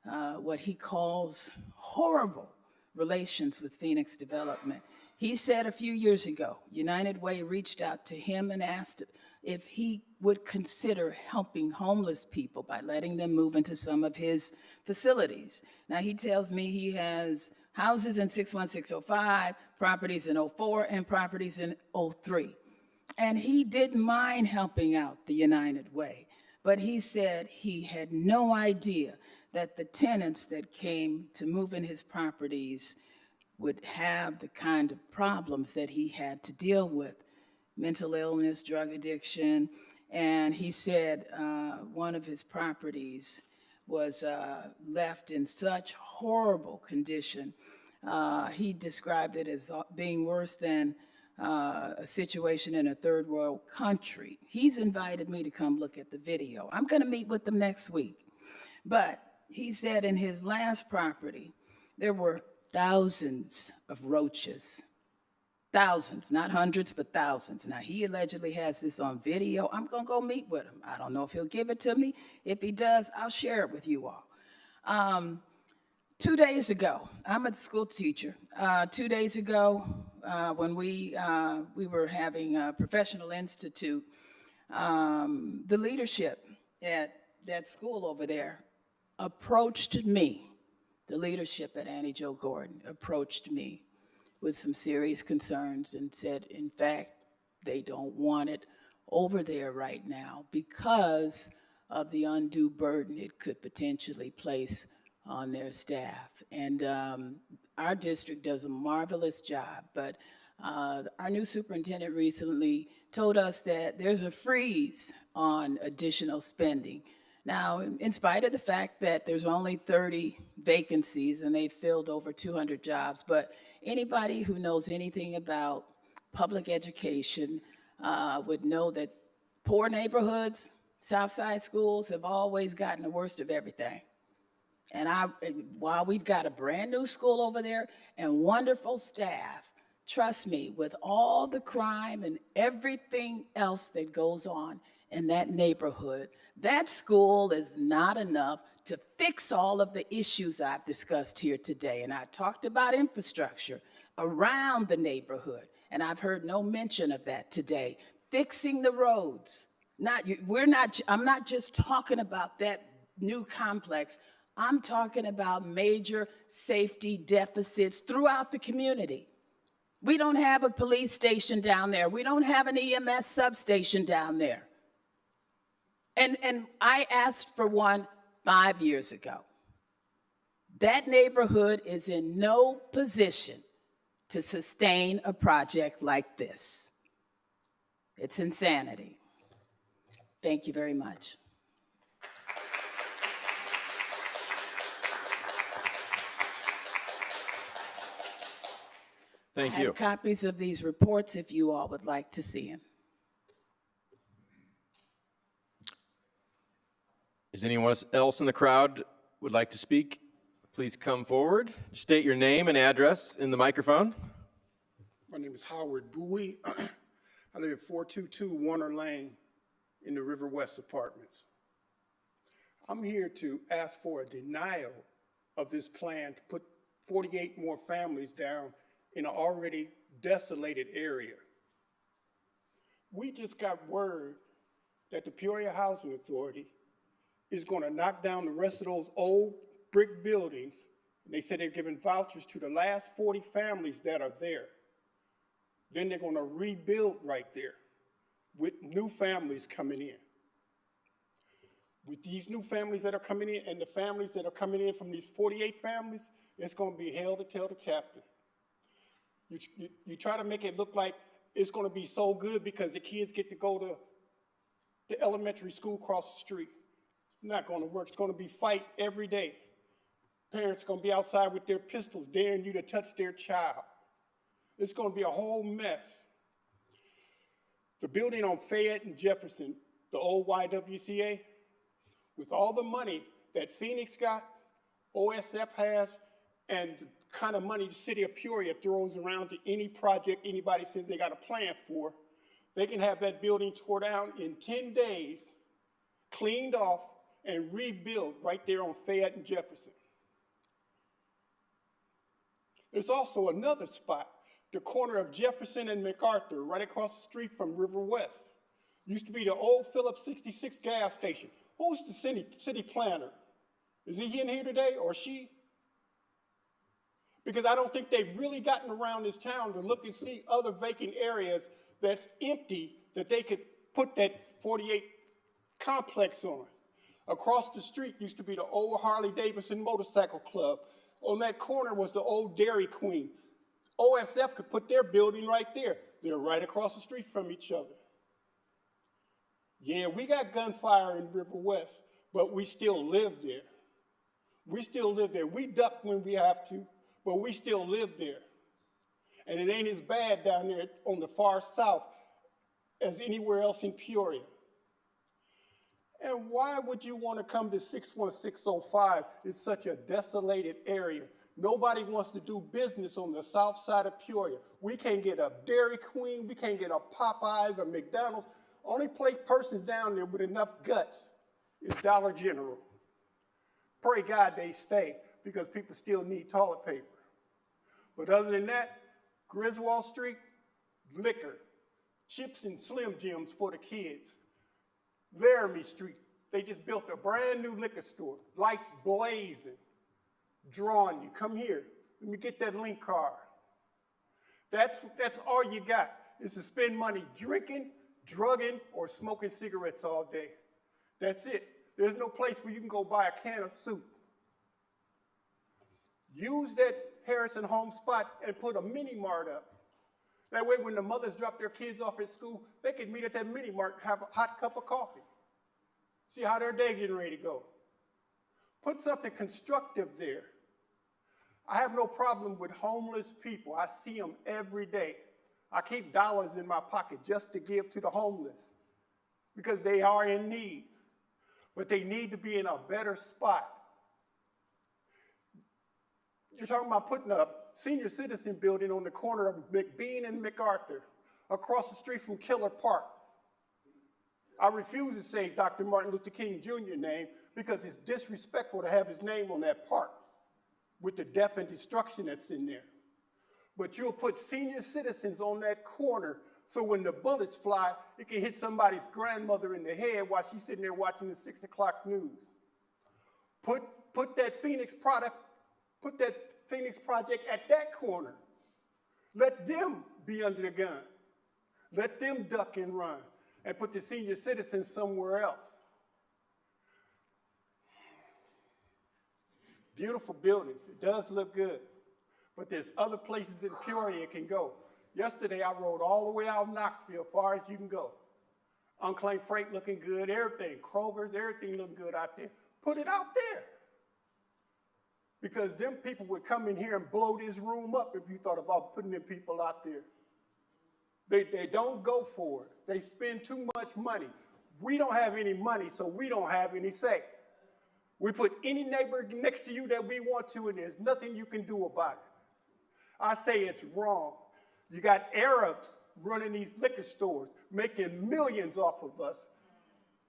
what he calls horrible relations with Phoenix Development. He said a few years ago, United Way reached out to him and asked if he would consider helping homeless people by letting them move into some of his facilities. Now, he tells me he has houses in 61605, properties in 04, and properties in 03. And he didn't mind helping out the United Way, but he said he had no idea that the tenants that came to move in his properties would have the kind of problems that he had to deal with: mental illness, drug addiction, And he said one of his properties was left in such horrible condition. He described it as being worse than a situation in a third world country. He's invited me to come look at the video. I'm going to meet with them next week. But he said in his last property, there were thousands of roaches. Thousands, not hundreds, but thousands. Now, he allegedly has this on video. I'm going to go meet with him. I don't know if he'll give it to me. If he does, I'll share it with you all. 2 days ago, I'm a school teacher. 2 days ago, when we were having a professional institute, the leadership at that school over there approached me. The leadership at Annie Jo Gordon approached me with some serious concerns and said, in fact, they don't want it over there right now because of the undue burden it could potentially place on their staff. And our district does a marvelous job, but our new superintendent recently told us that there's a freeze on additional spending. Now, in spite of the fact that there's only 30 vacancies and they've filled over 200 jobs, but anybody who knows anything about public education would know that poor neighborhoods, Southside schools have always gotten the worst of everything. And while we've got a brand new school over there and wonderful staff, trust me, with all the crime and everything else that goes on in that neighborhood, that school is not enough to fix all of the issues I've discussed here today. And I talked about infrastructure around the neighborhood, and I've heard no mention of that today. Fixing the roads. I'm not just talking about that new complex. I'm talking about major safety deficits throughout the community. We don't have a police station down there. We don't have an EMS substation down there. And I asked for one 5 years ago. That neighborhood is in no position to sustain a project like this. It's insanity. Thank you very much.
Thank
I
you.
have copies of these reports if you all would like to see them.
Is anyone else in the crowd would like to speak? Please come forward. State your name and address in the microphone.
My name is Howard Bowie. I live at 422 Warner Lane in the River West Apartments. I'm here to ask for a denial of this plan to put 48 more families down in an already desolated area. We just got word that the Peoria Housing Authority is going to knock down the rest of those old brick buildings. They said they're giving vouchers to the last 40 families that are there. Then they're going to rebuild right there with new families coming in. With these new families that are coming in and the families that are coming in from these 48 families, it's going to be hell to tell the captain. You try to make it look like it's going to be so good because the kids get to go to the elementary school across the street. It's not going to work. It's going to be fight every day. Parents are going to be outside with their pistols daring you to touch their child. It's going to be a whole mess. The building on Fayette and Jefferson, the old YWCA, with all the money that Phoenix got, OSF has, and the kind of money the city of Peoria throws around to any project anybody says they got a plan for, they can have that building tore down in 10 days, cleaned off, and rebuilt right there on Fayette and Jefferson. There's also another spot, the corner of Jefferson and MacArthur, right across the street from River West. Used to be the old Phillips 66 gas station. Who's the city planner? Is he in here today or she? Because I don't think they've really gotten around this town to look and see other vacant areas that's empty that they could put that 48 complex on. Across the street used to be the old Harley-Davidson Motorcycle Club. On that corner was the old Dairy Queen. OSF could put their building right there. They're right across the street from each other. Yeah, we got gunfire in River West, but we still live there. We still live there. We duck when we have to, but we still live there. And it ain't as bad down there on the far south as anywhere else in Peoria. And why would you want to come to 61605? It's such a desolated area. Nobody wants to do business on the south side of Peoria. We can't get a Dairy Queen, we can't get a Popeyes or McDonald's. Only persons down there with enough guts is Dollar General. Pray God they stay, because people still need toilet paper. But other than that, Griswold Street, liquor, chips and Slim Jims for the kids. Laramie Street, they just built a brand new liquor store, lights blazing, drawing you. Come here, let me get that link card. That's all you got, is to spend money drinking, drugging, or smoking cigarettes all day. That's it. There's no place where you can go buy a can of soup. Use that Harrison Home spot and put a mini mart up. That way when the mothers drop their kids off at school, they can meet at that mini mart and have a hot cup of coffee. See how their day getting ready to go. Put something constructive there. I have no problem with homeless people. I see them every day. I keep dollars in my pocket just to give to the homeless because they are in need. But they need to be in a better spot. You're talking about putting a senior citizen building on the corner of McBean and MacArthur, across the street from Killer Park. I refuse to say Dr. Martin Luther King Jr. name because it's disrespectful to have his name on that park with the death and destruction that's in there. But you'll put senior citizens on that corner so when the bullets fly, it can hit somebody's grandmother in the head while she's sitting there watching the 6 o'clock news. Put that Phoenix Project at that corner. Let them be under the gun. Let them duck and run, and put the senior citizens somewhere else. Beautiful buildings. It does look good. But there's other places in Peoria it can go. Yesterday, I rode all the way out of Knoxville, as far as you can go. Unclaimed freight looking good, everything. Kroger's, everything looking good out there. Put it out there. Because them people would come in here and blow this room up if you thought about putting them people out there. They don't go for it. They spend too much money. We don't have any money, so we don't have any say. We put any neighbor next to you that we want to, and there's nothing you can do about it. I say it's wrong. You got Arabs running these liquor stores, making millions off of us.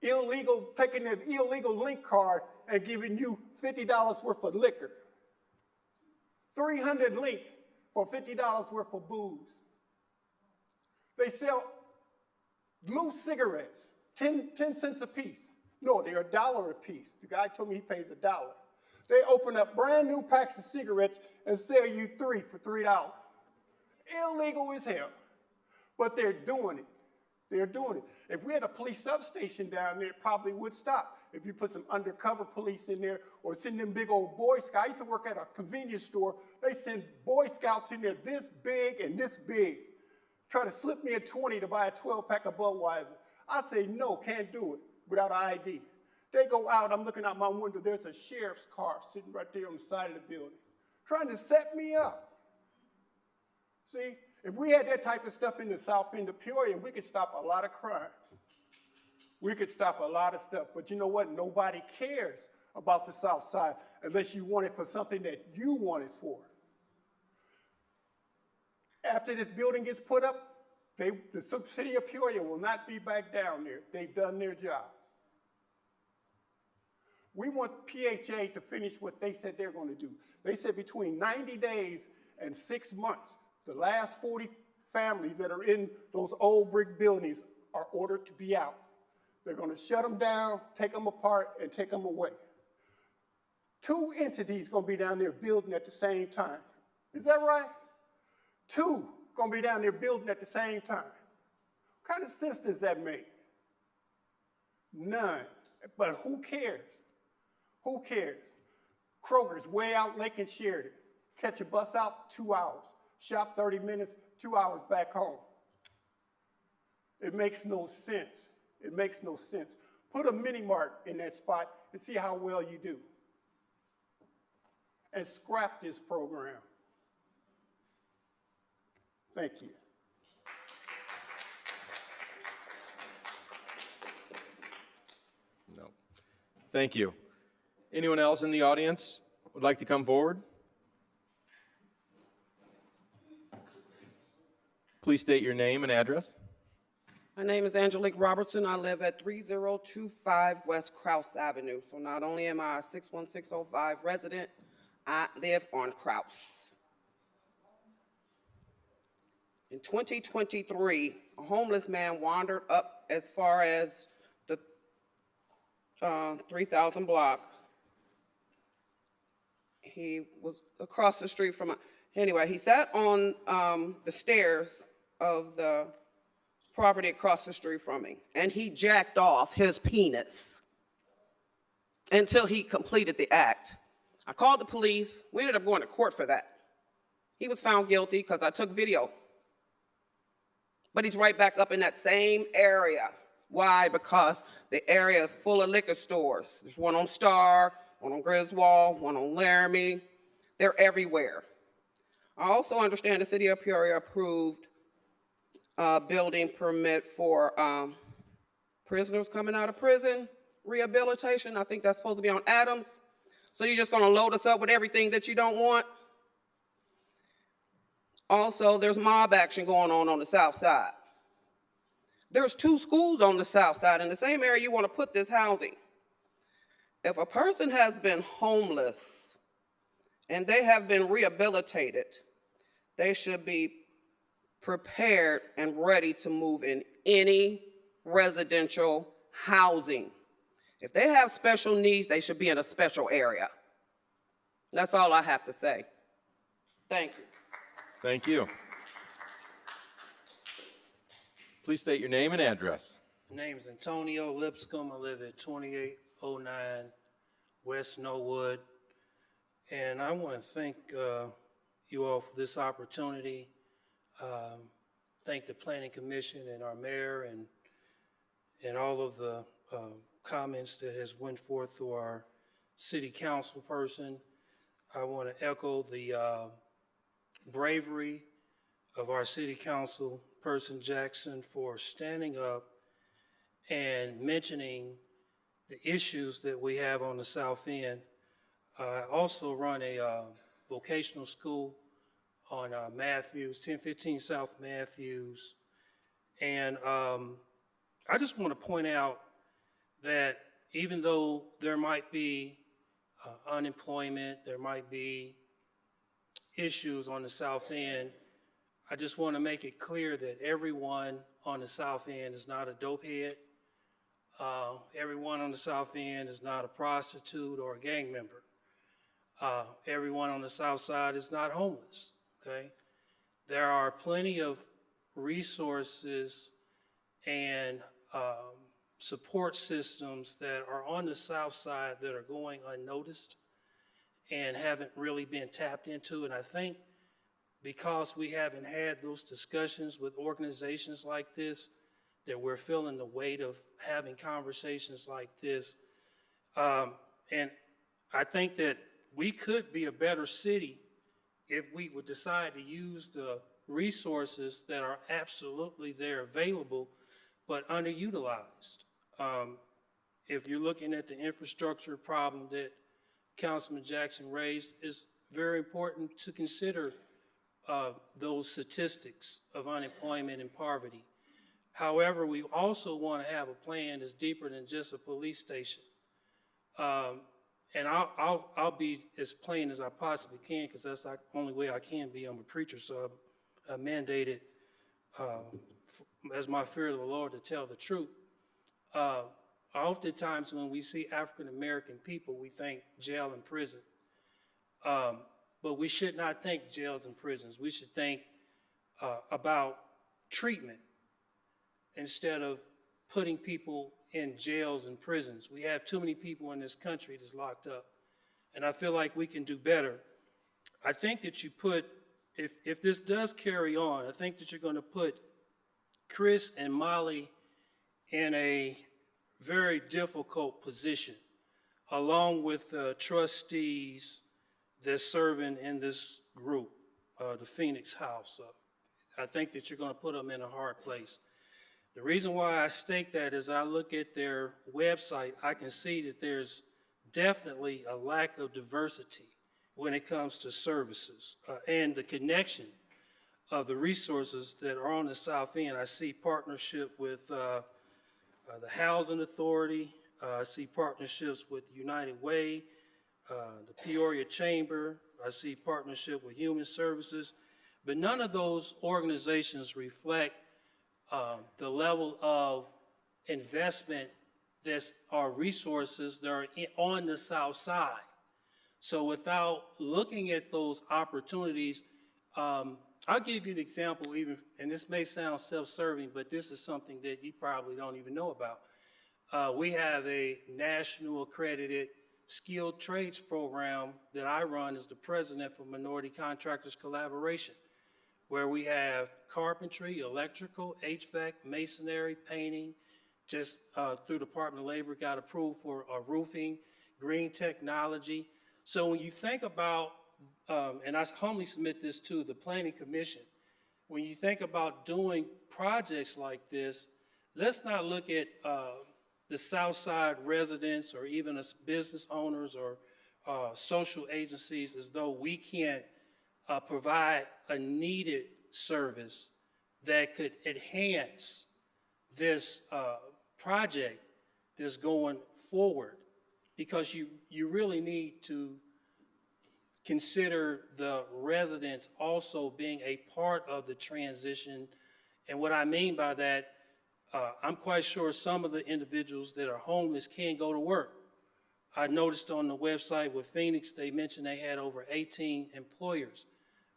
Taking an illegal link card and giving you $50 worth of liquor. 300 link for $50 worth of booze. They sell loose cigarettes, 10 cents a piece. No, they're $1 a piece. The guy told me he pays $1. They open up brand new packs of cigarettes and sell you 3 for $3. Illegal as hell. But they're doing it. They're doing it. If we had a police substation down there, it probably would stop. If you put some undercover police in there or send them big old Boy Scouts. I used to work at a convenience store. They send Boy Scouts in there this big and this big. Try to slip me a 20 to buy a 12-pack of Budweiser. I say, no, can't do it without an ID. They go out, I'm looking out my window, there's a sheriff's car sitting right there on the side of the building, trying to set me up. See, if we had that type of stuff in the south end of Peoria, we could stop a lot of crime. We could stop a lot of stuff. But you know what? Nobody cares about the south side unless you want it for something that you want it for. After this building gets put up, the city of Peoria will not be back down there. They've done their job. We want PHA to finish what they said they're going to do. They said between 90 days and 6 months, the last 40 families that are in those old brick buildings are ordered to be out. They're going to shut them down, take them apart, and take them away. 2 entities going to be down there building at the same time. Is that right? 2 going to be down there building at the same time. What kind of sense does that make? None. But who cares? Who cares? Kroger's way out Lake and Sheridan. Catch a bus out, 2 hours. Shop 30 minutes, 2 hours back home. It makes no sense. It makes no sense. Put a mini mart in that spot and see how well you do. And scrap this program. Thank you.
No. Thank you. Anyone else in the audience would like to come forward? Please state your name and address.
My name is Angelique Robertson. I live at 3025 West Krause Avenue. So not only am I a 61605 resident, I live on Krause. In 2023, a homeless man wandered up as far as the 3000 block. He was across the street from, anyway, he sat on the stairs of the property across the street from me, and he jacked off his penis until he completed the act. I called the police. We ended up going to court for that. He was found guilty because I took video. But he's right back up in that same area. Why? Because the area is full of liquor stores. There's one on Star, one on Griswold, one on Laramie. They're everywhere. I also understand the city of Peoria approved a building permit for prisoners coming out of prison, rehabilitation. I think that's supposed to be on Adams. So you're just gonna load us up with everything that you don't want? Also, there's mob action going on the south side. There's 2 schools on the south side in the same area you wanna put this housing. If a person has been homeless and they have been rehabilitated, they should be prepared and ready to move in any residential housing. If they have special needs, they should be in a special area. That's all I have to say. Thank you.
Thank you. Please state your name and address.
My name's Antonio Lipscomb. I live at 2809 West Norwood. And I want to thank you all for this opportunity. Thank the Planning Commission and our mayor and all of the comments that has went forth through our city council person. I want to echo the bravery of our city council person Jackson for standing up and mentioning the issues that we have on the south end. I also run a vocational school on Matthews, 1015 South Matthews. And I just want to point out that even though there might be unemployment, there might be issues on the south end, I just want to make it clear that everyone on the south end is not a dopehead. Everyone on the south end is not a prostitute or a gang member. Everyone on the south side is not homeless, okay? There are plenty of resources and support systems that are on the south side that are going unnoticed and haven't really been tapped into. And I think because we haven't had those discussions with organizations like this, that we're feeling the weight of having conversations like this. And I think that we could be a better city if we would decide to use the resources that are absolutely there available, but underutilized. If you're looking at the infrastructure problem that Councilman Jackson raised, it's very important to consider those statistics of unemployment and poverty. However, we also want to have a plan that's deeper than just a police station. And I'll be as plain as I possibly can, because that's the only way I can be. I'm a preacher, so I'm mandated as my fear of the Lord to tell the truth. Oftentimes when we see African-American people, we think jail and prison. But we should not think jails and prisons. We should think about treatment instead of putting people in jails and prisons. We have too many people in this country that's locked up. And I feel like we can do better. I think that you put, if this does carry on, I think that you're going to put Chris and Molly in a very difficult position, along with trustees that's serving in this group, the Phoenix House. I think that you're going to put them in a hard place. The reason why I state that is I look at their website, I can see that there's definitely a lack of diversity when it comes to services and the connection of the resources that are on the South End. I see partnership with the Housing Authority. I see partnerships with United Way, the Peoria Chamber. I see partnership with Human Services. But none of those organizations reflect the level of investment that are resources that are on the South Side. So without looking at those opportunities, I'll give you an example even, and this may sound self-serving, but this is something that you probably don't even know about. We have a national accredited skilled trades program that I run as the president for Minority Contractors Collaboration, where we have carpentry, electrical, HVAC, masonry, painting, just through Department of Labor got approved for roofing, green technology. So when you think about, and I humbly submit this to the Planning Commission, when you think about doing projects like this, let's not look at the South Side residents or even as business owners or social agencies as though we can't provide a needed service that could enhance this project that's going forward, because you really need to consider the residents also being a part of the transition. And what I mean by that, I'm quite sure some of the individuals that are homeless can't go to work. I noticed on the website with Phoenix, they mentioned they had over 18 employers,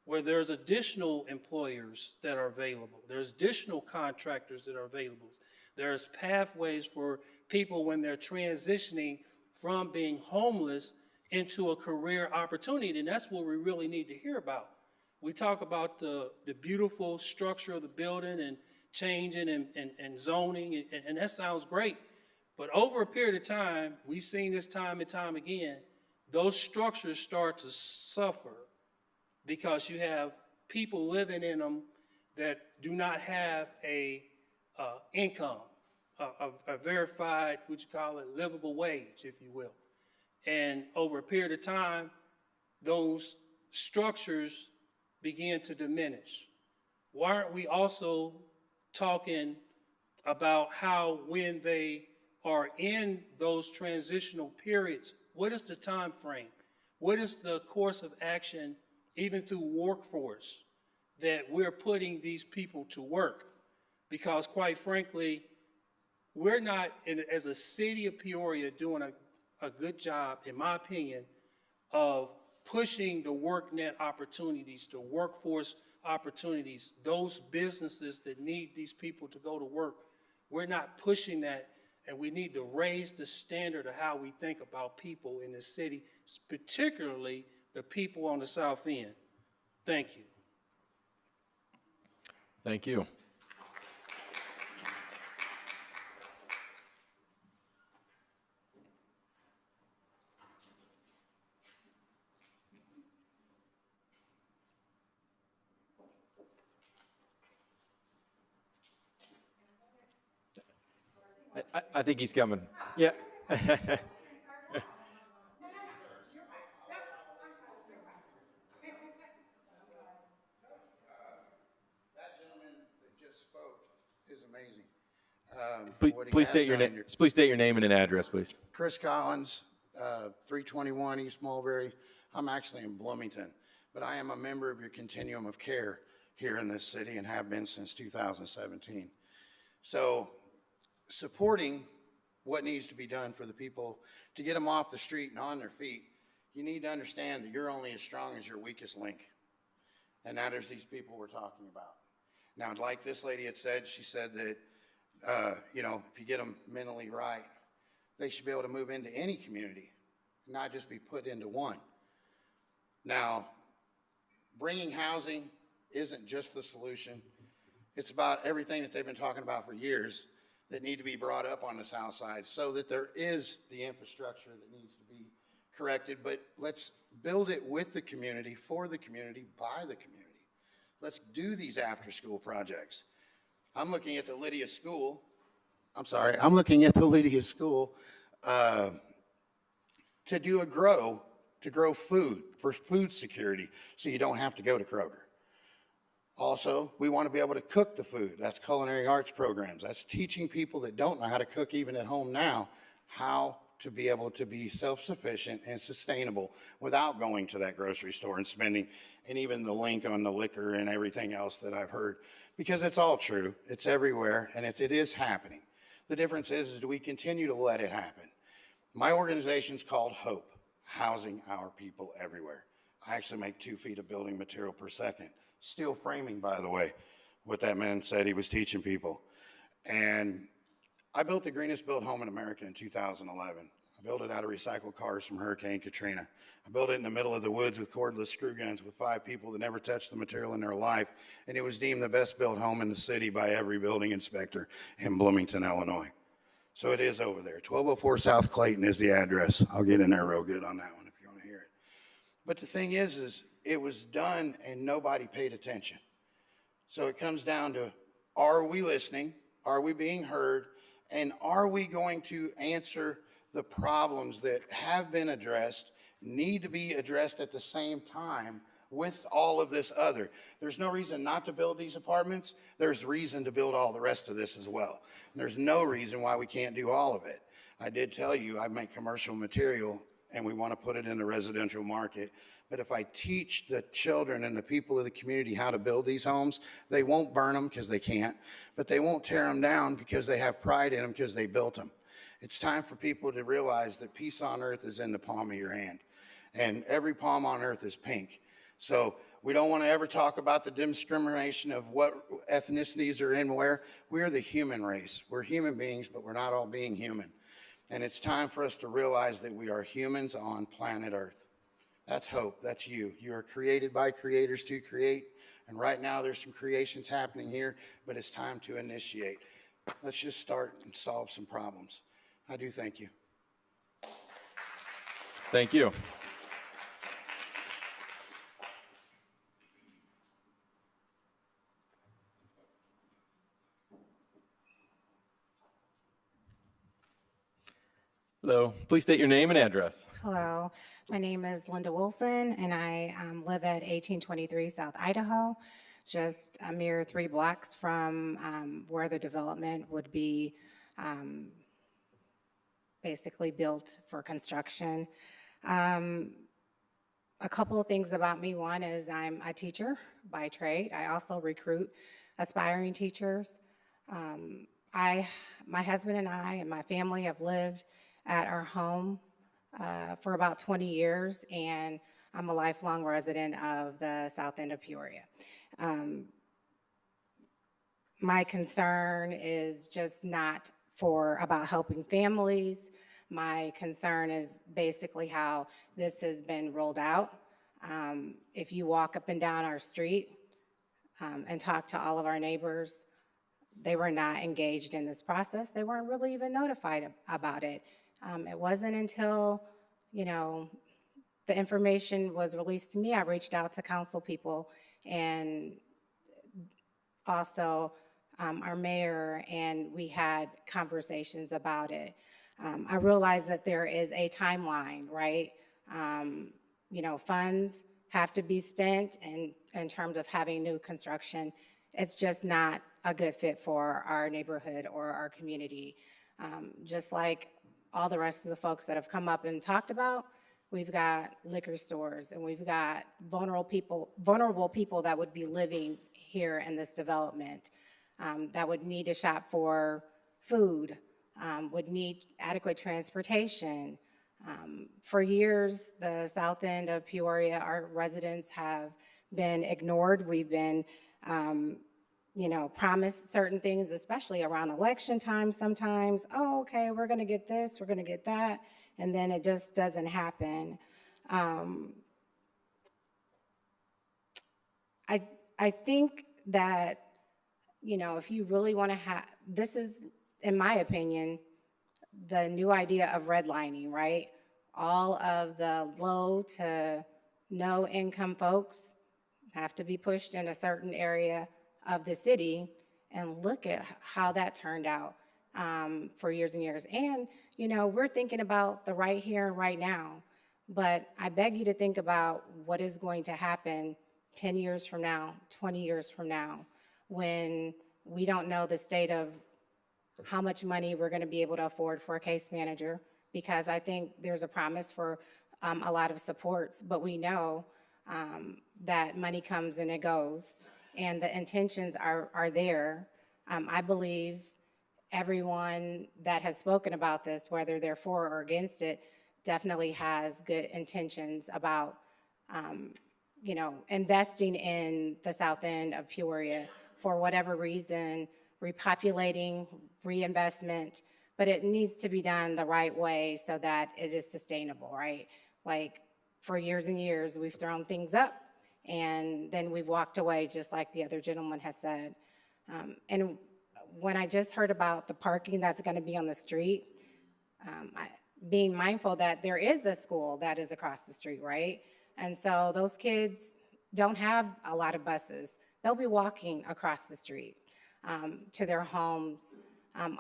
where there's additional employers that are available. There's additional contractors that are available. There's pathways for people when they're transitioning from being homeless into a career opportunity, and that's what we really need to hear about. We talk about the beautiful structure of the building and changing and zoning, and that sounds great. But over a period of time, we've seen this time and time again, those structures start to suffer because you have people living in them that do not have a income, a verified, what you call it, livable wage, if you will. And over a period of time, those structures begin to diminish. Why aren't we also talking about how when they are in those transitional periods, what is the time frame? What is the course of action, even through workforce, that we're putting these people to work? Because quite frankly, we're not, as a city of Peoria, doing a good job, in my opinion, of pushing the WorkNet opportunities, the workforce opportunities, those businesses that need these people to go to work. We're not pushing that, and we need to raise the standard of how we think about people in the city, particularly the people on the South End. Thank you.
Thank you. I think he's coming. Yeah.
That gentleman that just spoke is amazing. What he
Please
has
state your
done in
name. Please state your name and an address, please.
Chris Collins, 321 East Mulberry. I'm actually in Bloomington, but I am a member of your continuum of care here in this city and have been since 2017. So supporting what needs to be done for the people to get them off the street and on their feet, you need to understand that you're only as strong as your weakest link. And that is these people we're talking about. Now, like this lady had said, she said that, if you get them mentally right, they should be able to move into any community, not just be put into one. Now, bringing housing isn't just the solution. It's about everything that they've been talking about for years,
that need to be brought up on the south side so that there is the infrastructure that needs to be corrected, but let's build it with the community, for the community, by the community. Let's do these after-school projects. I'm looking at the Lydia School, to do a grow, to grow food, for food security, so you don't have to go to Kroger. Also, we want to be able to cook the food. That's culinary arts programs. That's teaching people that don't know how to cook even at home now, how to be able to be self-sufficient and sustainable without going to that grocery store and spending, and even the link on the liquor and everything else that I've heard. Because it's all true, it's everywhere, and it is happening. The difference is do we continue to let it happen? My organization's called HOPE, Housing Our People Everywhere. I actually make 2 feet of building material per second. Steel framing, by the way, what that man said he was teaching people. And I built the greenest built home in America in 2011. I built it out of recycled cars from Hurricane Katrina. I built it in the middle of the woods with cordless screw guns with 5 people that never touched the material in their life. And it was deemed the best built home in the city by every building inspector in Bloomington, Illinois. So it is over there. 1204 South Clayton is the address. I'll get in there real good on that one if you want to hear it. But the thing is it was done and nobody paid attention. So it comes down to, are we listening? Are we being heard? And are we going to answer the problems that have been addressed, need to be addressed at the same time with all of this other? There's no reason not to build these apartments. There's reason to build all the rest of this as well. There's no reason why we can't do all of it. I did tell you I make commercial material and we want to put it in the residential market. But if I teach the children and the people of the community how to build these homes, they won't burn them because they can't, but they won't tear them down because they have pride in them because they built them. It's time for people to realize that peace on earth is in the palm of your hand, and every palm on earth is pink. So we don't want to ever talk about the discrimination of what ethnicities are in where. We're the human race. We're human beings, but we're not all being human. And it's time for us to realize that we are humans on planet Earth. That's hope. That's you. You are created by creators to create. And right now there's some creations happening here, but it's time to initiate. Let's just start and solve some problems. I do thank you.
Thank you. Hello, please state your name and address.
Hello, my name is Linda Wilson, and I live at 1823 South Idaho, just a mere 3 blocks from where the development would be basically built for construction. A couple of things about me. One is I'm a teacher by trade. I also recruit aspiring teachers. My husband and I and my family have lived at our home for about 20 years, and I'm a lifelong resident of the south end of Peoria. My concern is just not about helping families. My concern is basically how this has been rolled out. If you walk up and down our street and talk to all of our neighbors, they were not engaged in this process. They weren't really even notified about it. It wasn't until, the information was released to me, I reached out to council people and also our mayor, and we had conversations about it. I realized that there is a timeline, right? Funds have to be spent in terms of having new construction. It's just not a good fit for our neighborhood or our community. Just like all the rest of the folks that have come up and talked about, we've got liquor stores and we've got vulnerable people that would be living here in this development, that would need to shop for food, would need adequate transportation. For years, the south end of Peoria, our residents have been ignored. We've been promised certain things, especially around election time sometimes. Oh, okay, we're gonna get this, we're gonna get that, and then it just doesn't happen. I think that, if you really wanna have, this is in my opinion, the new idea of redlining, right? All of the low to no income folks have to be pushed in a certain area of the city, and look at how that turned out for years and years. And, you know, we're thinking about the right here and right now, but I beg you to think about what is going to happen 10 years from now, 20 years from now, when we don't know the state of how much money we're going to be able to afford for a case manager, because I think there's a promise for a lot of supports, but we know that money comes and it goes, and the intentions are there. I believe everyone that has spoken about this, whether they're for or against it, definitely has good intentions about, you know, investing in the south end of Peoria for whatever reason, repopulating, reinvestment, but it needs to be done the right way so that it is sustainable, right? Like, for years and years, we've thrown things up and then we've walked away, just like the other gentleman has said. And when I just heard about the parking that's going to be on the street, being mindful that there is a school that is across the street, right? And so those kids don't have a lot of buses. They'll be walking across the street to their homes.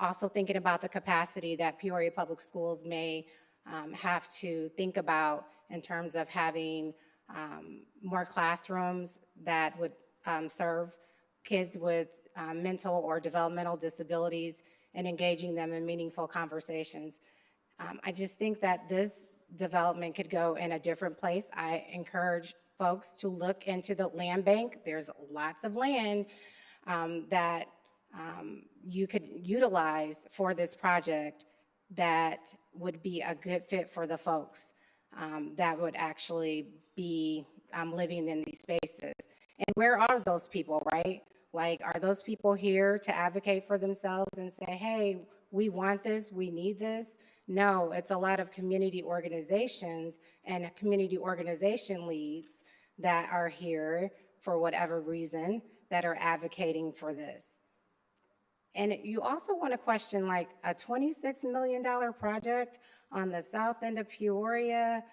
Also thinking about the capacity that Peoria Public Schools may have to think about in terms of having more classrooms that would serve kids with mental or developmental disabilities and engaging them in meaningful conversations. I just think that this development could go in a different place. I encourage folks to look into the land bank. There's lots of land that you could utilize for this project that would be a good fit for the folks that would actually be living in these spaces. And where are those people, right? Like, are those people here to advocate for themselves and say, hey, we want this, we need this? No, it's a lot of community organizations and community organization leads that are here for whatever reason that are advocating for this. And you also want to question, like, a $26 million project on the south end of Peoria,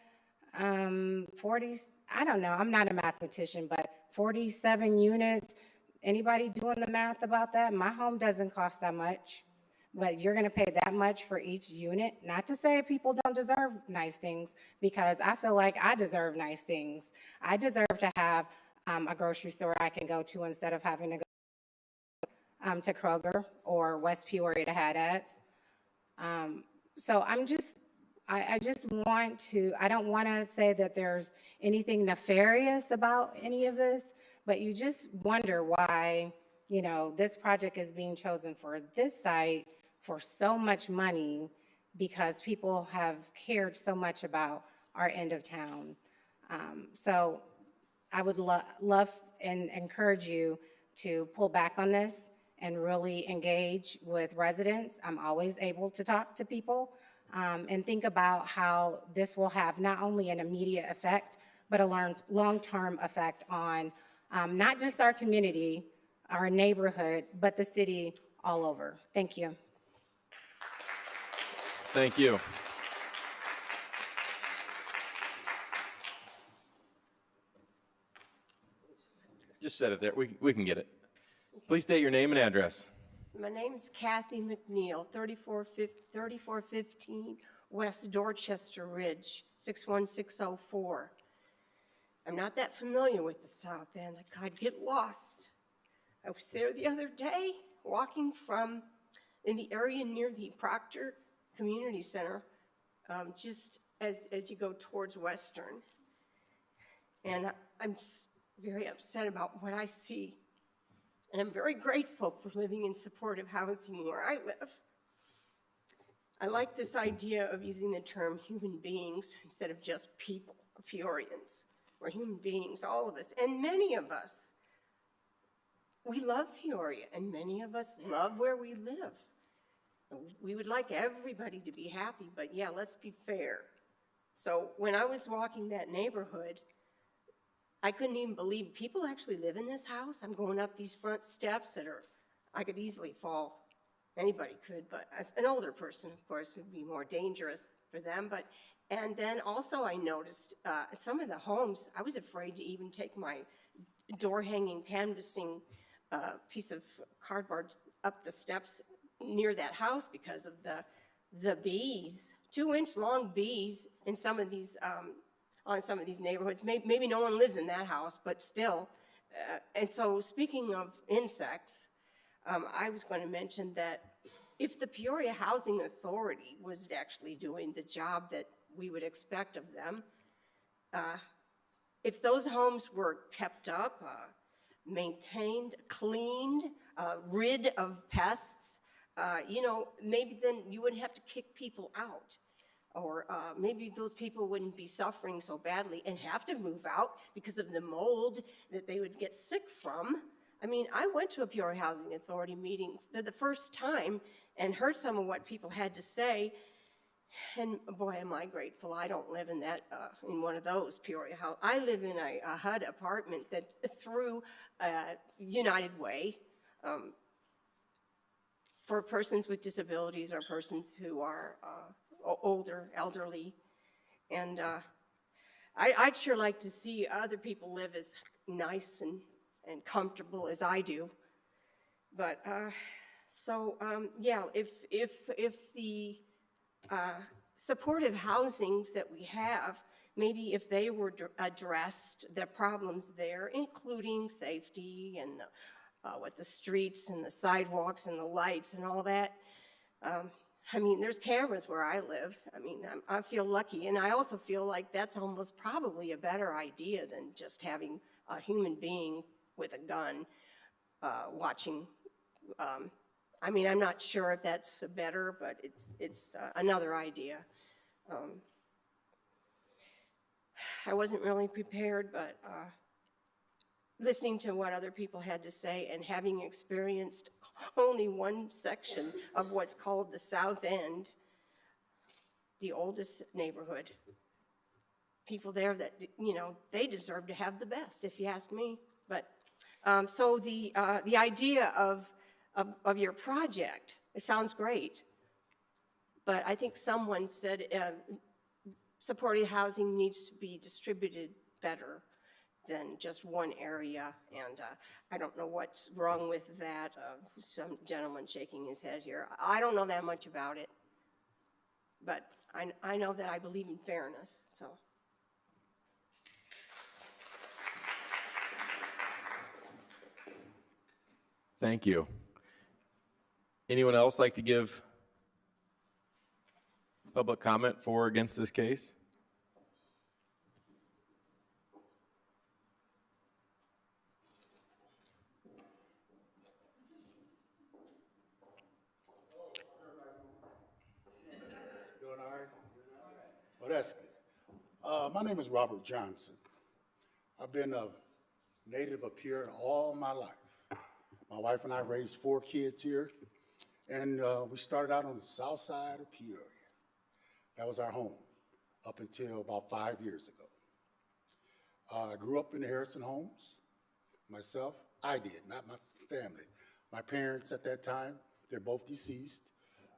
40, I don't know, I'm not a mathematician, but 47 units. Anybody doing the math about that? My home doesn't cost that much, but you're going to pay that much for each unit? Not to say people don't deserve nice things, because I feel like I deserve nice things. I deserve to have a grocery store I can go to instead of having to go to Kroger or West Peoria to Haddad's. So I just want to, I don't want to say that there's anything nefarious about any of this, but you just wonder why, you know, this project is being chosen for this site for so much money, because people have cared so much about our end of town. So I would love and encourage you to pull back on this and really engage with residents. I'm always able to talk to people and think about how this will have not only an immediate effect, but a long-term effect on not just our community, our neighborhood, but the city all over. Thank you.
Thank you. Just set it there. We can get it. Please state your name and address.
My name's Kathy McNeil, 3415 West Dorchester Ridge, 61604. I'm not that familiar with the South End. I'd get lost. I was there the other day, walking from in the area near the Proctor Community Center, just as you go towards Western. And I'm just very upset about what I see. And I'm very grateful for living in supportive housing where I live. I like this idea of using the term human beings instead of just people, Peorians. We're human beings, all of us, and many of us. We love Peoria, and many of us love where we live. We would like everybody to be happy, but yeah, let's be fair. So when I was walking that neighborhood, I couldn't even believe people actually live in this house. I'm going up these front steps that I could easily fall anybody could, but as an older person, of course, would be more dangerous for them. But, and then also I noticed some of the homes, I was afraid to even take my door hanging canvassing piece of cardboard up the steps near that house because of the bees, 2-inch long bees in some of these, on some of these neighborhoods. Maybe no one lives in that house, but still. And so speaking of insects, I was going to mention that if the Peoria Housing Authority was actually doing the job that we would expect of them, if those homes were kept up, maintained, cleaned, rid of pests, you know, maybe then you wouldn't have to kick people out. Or maybe those people wouldn't be suffering so badly and have to move out because of the mold that they would get sick from. I mean, I went to a Peoria Housing Authority meeting for the first time and heard some of what people had to say. And boy, am I grateful I don't live in that, in one of those Peoria houses. I live in a HUD apartment that through United Way for persons with disabilities or persons who are older, elderly. And I'd sure like to see other people live as nice and comfortable as I do. But yeah, if the supportive housings that we have, maybe if they were addressed, the problems there, including safety and what the streets and the sidewalks and the lights and all that. I mean, there's cameras where I live. I mean, I feel lucky. And I also feel like that's almost probably a better idea than just having a human being with a gun watching. I mean, I'm not sure if that's better, but it's another idea. I wasn't really prepared, but listening to what other people had to say and having experienced only one section of what's called the South End, the oldest neighborhood, people there that, you know, they deserve to have the best, if you ask me. But so the idea of your project, it sounds great, but I think someone said supportive housing needs to be distributed better than just one area, and I don't know what's wrong with that. Some gentleman shaking his head here. I don't know that much about it, but I know that I believe in fairness, so.
Thank you. Anyone else like to give public comment for or against this case?
Doing all right? Well, that's good. My name is Robert Johnson. I've been a native of here all my life. My wife and I raised 4 kids here, and we started out on the south side of Peoria. That was our home up until about 5 years ago. I grew up in the Harrison homes myself. I did, not my family. My parents at that time, they're both deceased.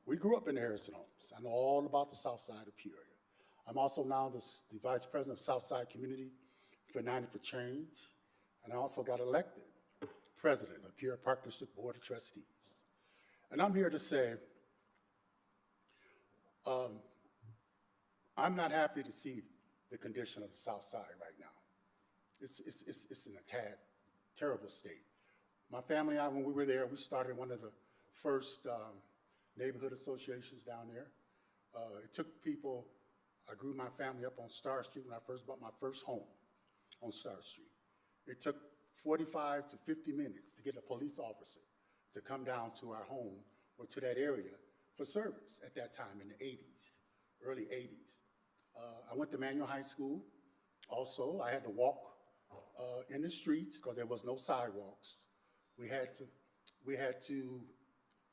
We grew up in the Harrison homes. I know all about the south side of Peoria. I'm also now the vice president of Southside Community for United for Change, and I also got elected president of Peoria Park District Board of Trustees. And I'm here to say, I'm not happy to see the condition of the South Side right now. It's in a terrible state. My family and I, when we were there, we started one of the first neighborhood associations down there. It took people, I grew my family up on Star Street when I first bought my first home on Star Street. It took 45 to 50 minutes to get a police officer to come down to our home or to that area for service at that time in the 80s, early 80s. I went to Manual High School. Also, I had to walk in the streets because there was no sidewalks. We had to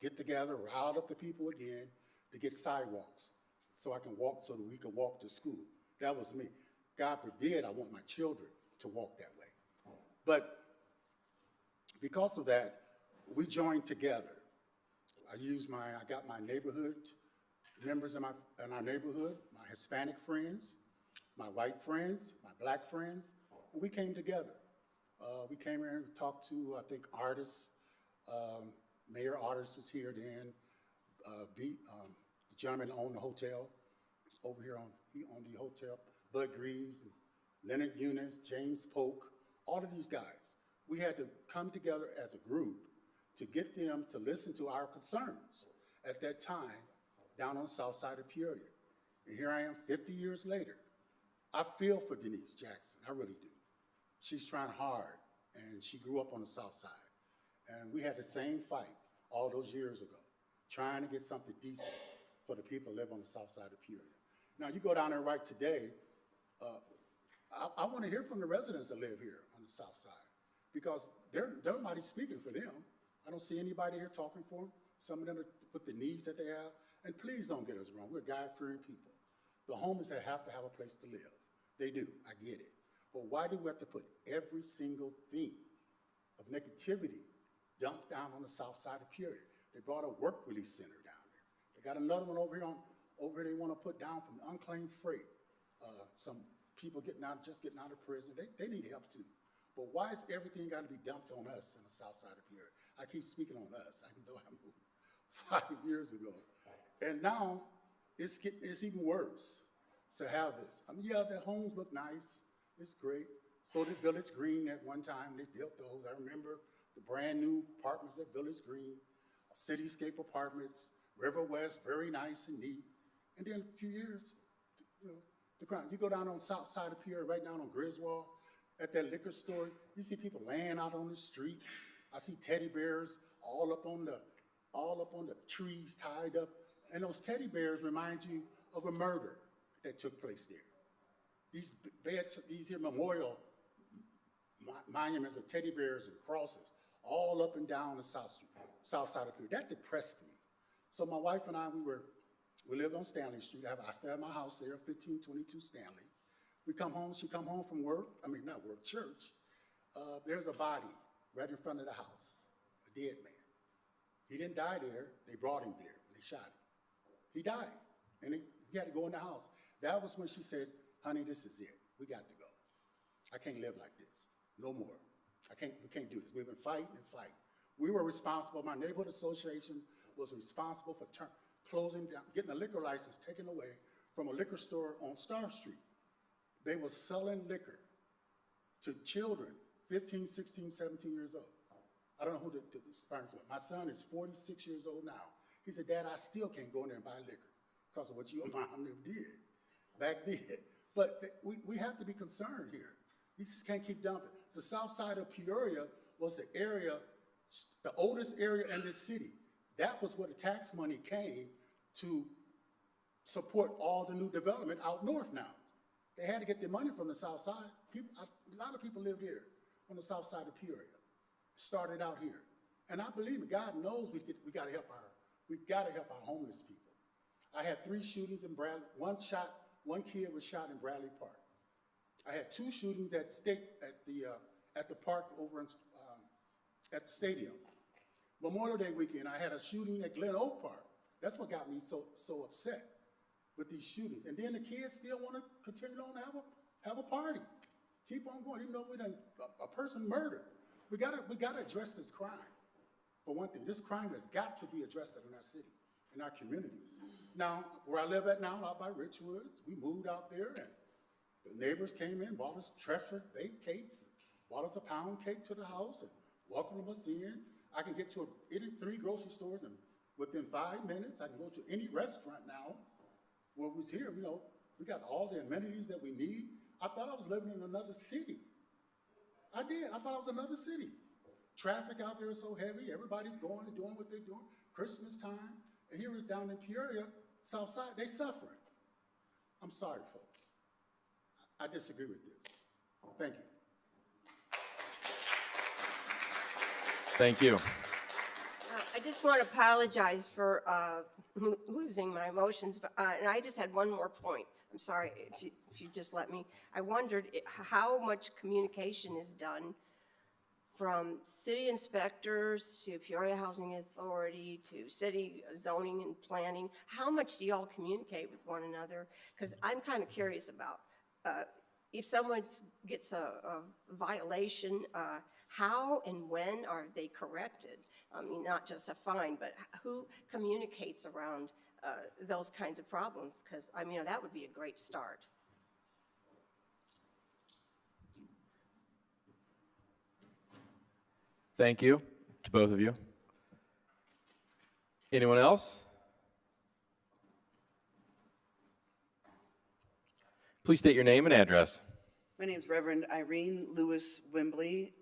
get together, rile up the people again to get sidewalks so I can walk, so that we could walk to school. That was me. God forbid I want my children to walk that way. But because of that, we joined together I got my neighborhood members in our neighborhood, my Hispanic friends, my white friends, my black friends, and we came together. We came here and talked to, I think, artists. Mayor Artist was here then. The gentleman owned the hotel over here he owned the hotel. Bud Greaves, and Leonard Eunice, James Polk, all of these guys. We had to come together as a group to get them to listen to our concerns at that time down on the south side of Peoria. And here I am 50 years later. I feel for Denise Jackson, I really do. She's trying hard, and she grew up on the south side. And we had the same fight all those years ago, trying to get something decent for the people who live on the south side of Peoria. Now, you go down there right today, I want to hear from the residents that live here on the south side, because nobody's speaking for them. I don't see anybody here talking for them, some of them with the needs that they have. And please don't get us wrong, we're God-fearing people. The homeless have to have a place to live. They do, I get it. But why do we have to put every single thing of negativity dumped down on the south side of Peoria? They brought a work release center down there. They got another one over here they want to put down from unclaimed freight. Some people just getting out of prison, they need help too. But why is everything got to be dumped on us on the south side of Peoria? I keep speaking on us, I know I moved 5 years ago. And now it's even worse to have this. I mean, yeah, the homes look nice, it's great. So did Village Green at one time, they built those. I remember the brand new apartments at Village Green, Cityscape Apartments, River West, very nice and neat. And then a few years, the crime. You go down on the south side of Peoria, right down on Griswold, at that liquor store, you see people laying out on the street. I see teddy bears all up on the trees tied up. And those teddy bears remind you of a murder that took place there. These here memorial monuments with teddy bears and crosses all up and down the south side of Peoria. That depressed me. So my wife and I, we lived on Stanley Street. I still have my house there, 1522 Stanley. We come home, she come home from church. There's a body right in front of the house, a dead man. He didn't die there, they brought him there, they shot him. He died, and he had to go in the house. That was when she said, honey, this is it, we got to go. I can't live like this, no more. We can't do this. We've been fighting and fighting. We were responsible, my neighborhood association was responsible for closing down, getting a liquor license taken away from a liquor store on Star Street. They were selling liquor to children, 15, 16, 17 years old. I don't know who the parents were. My son is 46 years old now. He said, Dad, I still can't go in there and buy liquor because of what your mom did back then. But we have to be concerned here. We just can't keep dumping. The south side of Peoria was the area, the oldest area in this city. That was where the tax money came to support all the new development out north now. They had to get their money from the south side. A lot of people lived here on the south side of Peoria. Started out here. And I believe it, God knows we gotta help our homeless people. I had 3 shootings in Bradley. One kid was shot in Bradley Park. I had 2 shootings at the park over at the stadium. Memorial Day weekend, I had a shooting at Glen Oak Park. That's what got me so upset with these shootings. And then the kids still want to continue on to have a party. Keep on going, even though a person murdered. We gotta address this crime. For one thing, this crime has got to be addressed in our city, in our communities. Now, where I live at now, out by Richwoods, we moved out there and the neighbors came in, bought us Treffer baked cakes, bought us a pound cake to the house and welcomed us in. I can get to 3 grocery stores and within 5 minutes, I can go to any restaurant now. Where we was here, we got all the amenities that we need. I thought I was living in another city. I did, I thought I was another city. Traffic out there is so heavy, everybody's going and doing what they're doing. Christmas time, and here is down in Peoria, south side, they suffering. I'm sorry, folks. I disagree with this. Thank you.
Thank you.
I just want to apologize for losing my emotions, and I just had one more point. I'm sorry if you just let me. I wondered how much communication is done from city inspectors to Peoria Housing Authority to city zoning and planning, how much do y'all communicate with one another? Because I'm kind of curious about, if someone gets a violation, how and when are they corrected? I mean, not just a fine, but who communicates around those kinds of problems? Because, I mean, that would be a great start.
Thank you to both of you. Anyone else? Please state your name and address.
My name is Reverend Irene Lewis Wembley,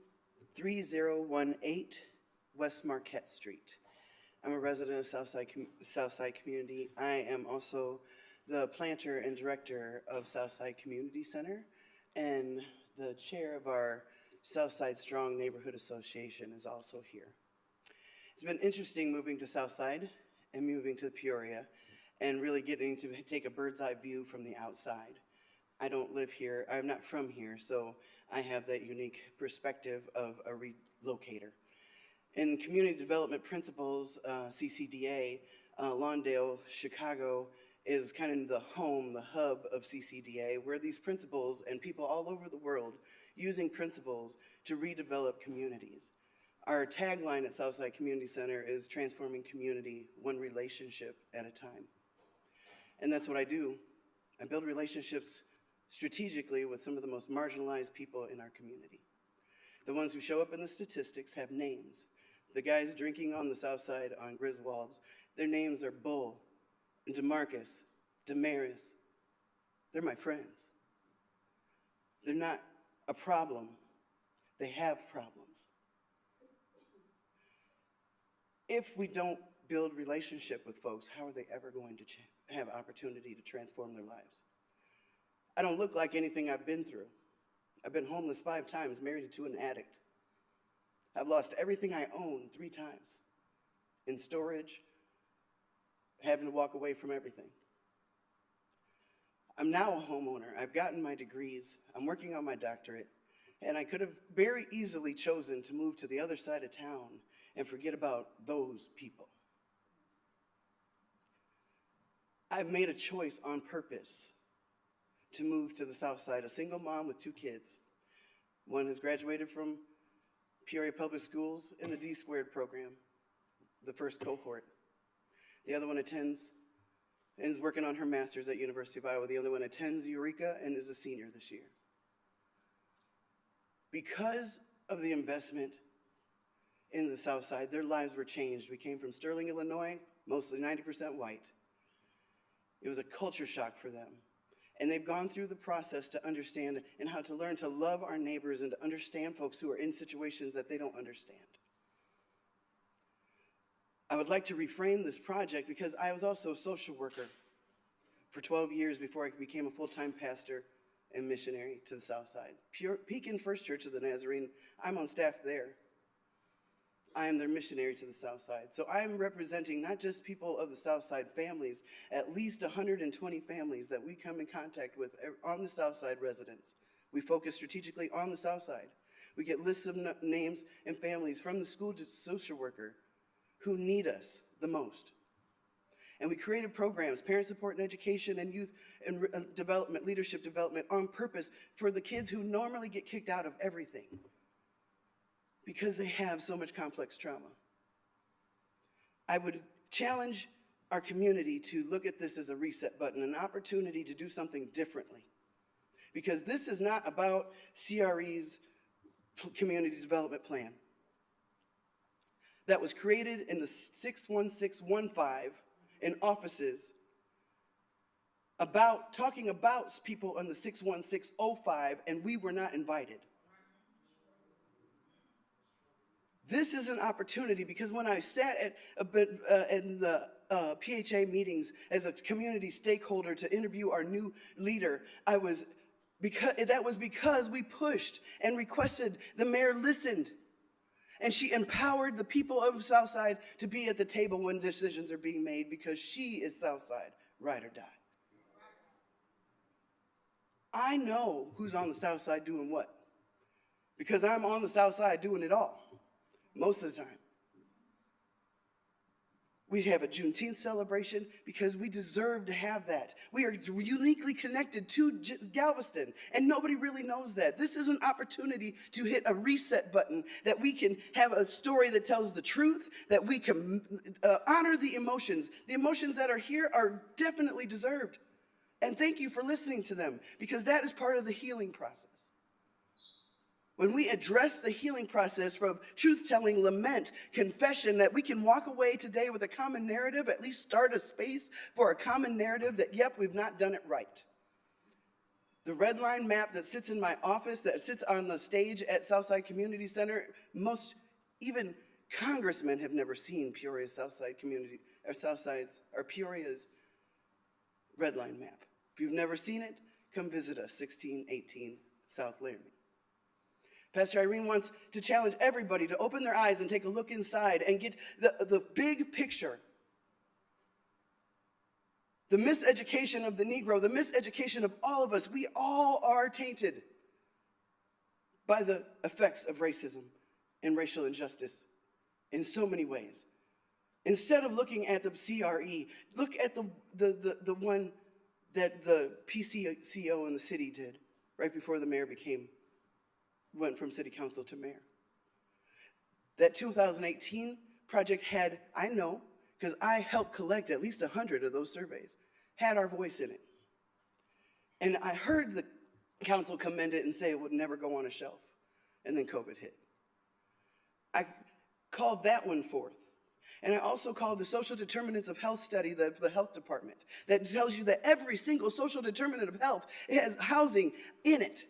3018 West Marquette Street. I'm a resident of Southside Community. I am also the planter and director of Southside Community Center, and the chair of our Southside Strong Neighborhood Association is also here. It's been interesting moving to Southside and moving to Peoria and really getting to take a bird's eye view from the outside. I don't live here, I'm not from here, so I have that unique perspective of a relocator. In Community Development Principles, CCDA, Lawndale, Chicago is kind of the home, the hub of CCDA, where these principles and people all over the world using principles to redevelop communities. Our tagline at Southside Community Center is transforming community one relationship at a time. And that's what I do. I build relationships strategically with some of the most marginalized people in our community. The ones who show up in the statistics have names. The guys drinking on the south side on Griswold's, their names are Bull, and DeMarcus, Damaris. They're my friends. They're not a problem. They have problems. If we don't build relationship with folks, how are they ever going to have opportunity to transform their lives? I don't look like anything I've been through. I've been homeless 5 times, married to an addict. I've lost everything I own 3 times. In storage, having to walk away from everything. I'm now a homeowner. I've gotten my degrees. I'm working on my doctorate. And I could have very easily chosen to move to the other side of town and forget about those people. I've made a choice on purpose to move to the south side, a single mom with 2 kids. One has graduated from Peoria Public Schools in the D-squared program, the first cohort. The other one attends and is working on her master's at University of Iowa. The other one attends Eureka and is a senior this year. Because of the investment in the south side, their lives were changed. We came from Sterling, Illinois, mostly 90% white. It was a culture shock for them. And they've gone through the process to understand and how to learn to love our neighbors and to understand folks who are in situations that they don't understand. I would like to reframe this project because I was also a social worker for 12 years before I became a full-time pastor and missionary to the south side. Pekin First Church of the Nazarene, I'm on staff there. I am their missionary to the south side. So I am representing not just people of the south side families, at least 120 families that we come in contact with on the south side residents. We focus strategically on the south side. We get lists of names and families from the school social worker who need us the most. And we created programs, parent support and education and youth and development, leadership development on purpose for the kids who normally get kicked out of everything because they have so much complex trauma. I would challenge our community to look at this as a reset button, an opportunity to do something differently. Because this is not about CRE's community development plan that was created in the 61615 in offices talking about people in the 61605, and we were not invited. This is an opportunity because when I sat in the PHA meetings as a community stakeholder to interview our new leader, that was because we pushed and requested. The mayor listened, and she empowered the people of Southside to be at the table when decisions are being made because she is Southside, ride or die. I know who's on the South Side doing what. because I'm on the south side doing it all, most of the time. We have a Juneteenth celebration because we deserve to have that. We are uniquely connected to Galveston, and nobody really knows that. This is an opportunity to hit a reset button, that we can have a story that tells the truth, that we can honor the emotions. The emotions that are here are definitely deserved. And thank you for listening to them, because that is part of the healing process. When we address the healing process from truth-telling, lament, confession, that we can walk away today with a common narrative, at least start a space for a common narrative that, yep, we've not done it right. The red line map that sits in my office, that sits on the stage at Southside Community Center, even congressmen have never seen Peoria's Southside Community, or Peoria's red line map. If you've never seen it, come visit us, 1618 South Laramie. Pastor Irene wants to challenge everybody to open their eyes and take a look inside and get the big picture. The miseducation of the Negro, the miseducation of all of us, we all are tainted by the effects of racism and racial injustice in so many ways. Instead of looking at the CRE, look at the one that the PCCO in the city did right before the mayor went from city council to mayor. That 2018 project had, I know, because I helped collect at least 100 of those surveys, had our voice in it. And I heard the council commend it and say it would never go on a shelf. And then COVID hit. I called that one forth. And I also called the social determinants of health study, the health department, that tells you that every single social determinant of health has housing in it.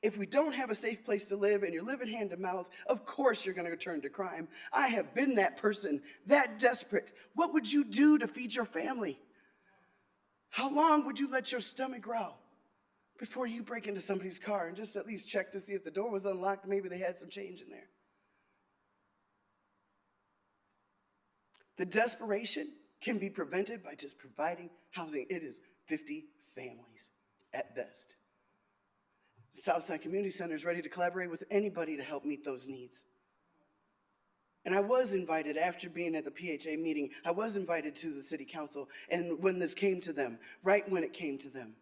If we don't have a safe place to live and you're living hand to mouth, of course you're going to turn to crime. I have been that person, that desperate. What would you do to feed your family? How long would you let your stomach growl before you break into somebody's car and just at least check to see if the door was unlocked, maybe they had some change in there? The desperation can be prevented by just providing housing. It is 50 families at best. Southside Community Center is ready to collaborate with anybody to help meet those needs. And I was invited, after being at the PHA meeting, I was invited to the city council, and when this came to them, right when it came to them.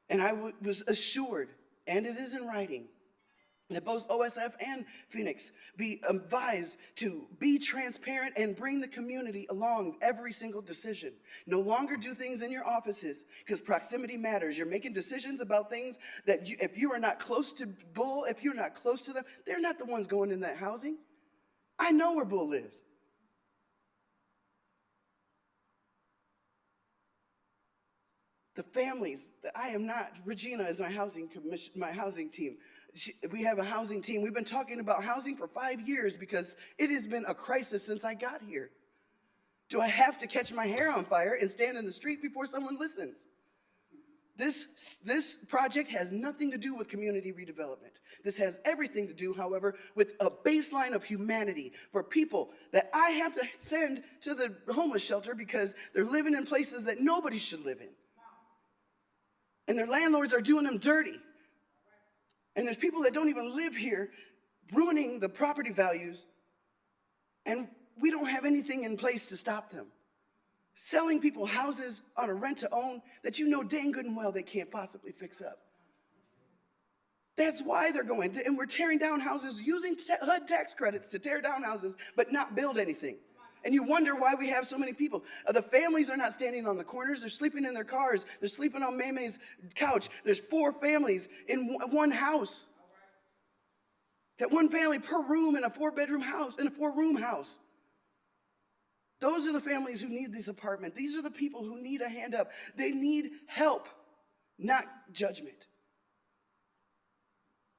And I was assured, and it is in writing, that both OSF and Phoenix be advised to be transparent and bring the community along every single decision. No longer do things in your offices, because proximity matters. You're making decisions about things that if you are not close to Bull, if you're not close to them, they're not the ones going in that housing. I know where Bull lives. The families that I am not, Regina is my housing team. We have a housing team. We've been talking about housing for 5 years because it has been a crisis since I got here. Do I have to catch my hair on fire and stand in the street before someone listens? This project has nothing to do with community redevelopment. This has everything to do, however, with a baseline of humanity for people that I have to send to the homeless shelter because they're living in places that nobody should live in. And their landlords are doing them dirty. And there's people that don't even live here ruining the property values, and we don't have anything in place to stop them. Selling people houses on a rent-to-own that you know dang good and well they can't possibly fix up. That's why they're going. And we're tearing down houses using HUD tax credits to tear down houses but not build anything. And you wonder why we have so many people. The families are not standing on the corners. They're sleeping in their cars. They're sleeping on Maymay's couch. There's 4 families in one house. That one family per room in a 4-bedroom house, in a 4-room house. Those are the families who need this apartment. These are the people who need a hand up. They need help, not judgment.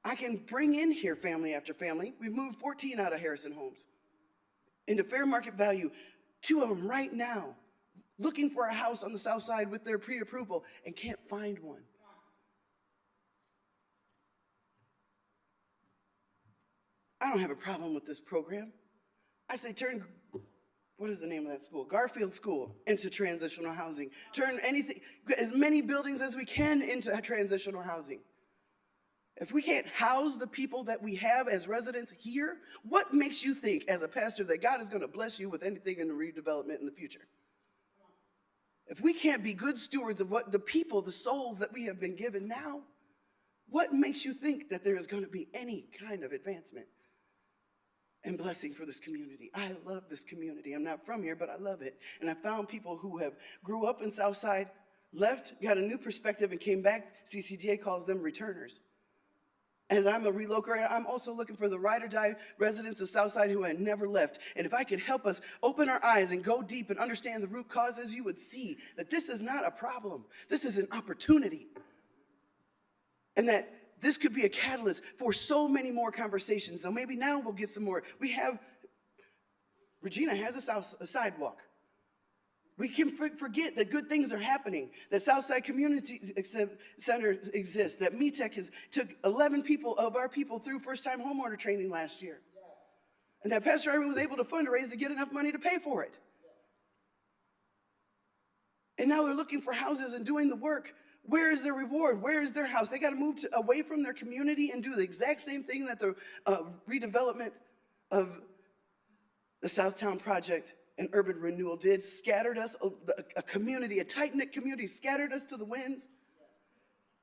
I can bring in here family after family. We've moved 14 out of Harrison Homes into fair market value. 2 of them right now, looking for a house on the south side with their pre-approval and can't find one. I don't have a problem with this program. I say turn, what is the name of that school? Garfield School into transitional housing. Turn anything, as many buildings as we can into transitional housing. If we can't house the people that we have as residents here, what makes you think as a pastor that God is going to bless you with anything in the redevelopment in the future? If we can't be good stewards of what the people, the souls that we have been given now, what makes you think that there is going to be any kind of advancement and blessing for this community? I love this community. I'm not from here, but I love it. And I found people who have grew up in Southside, left, got a new perspective, and came back. CCGA calls them returners. As I'm a relocator, I'm also looking for the ride or die residents of Southside who had never left. And if I could help us open our eyes and go deep and understand the root causes, you would see that this is not a problem. This is an opportunity. And that this could be a catalyst for so many more conversations. So maybe now we'll get some more. Regina has a sidewalk. We can forget that good things are happening, that Southside Community Center exists, that METEC took 11 people of our people through first-time homeowner training last year. Yes. And that Pastor Irene was able to fundraise to get enough money to pay for it. Yes. And now they're looking for houses and doing the work. Where is their reward? Where is their house? They got to move away from their community and do the exact same thing that the redevelopment of the Southtown Project and urban renewal did, scattered us, a community, a tight-knit community, scattered us to the winds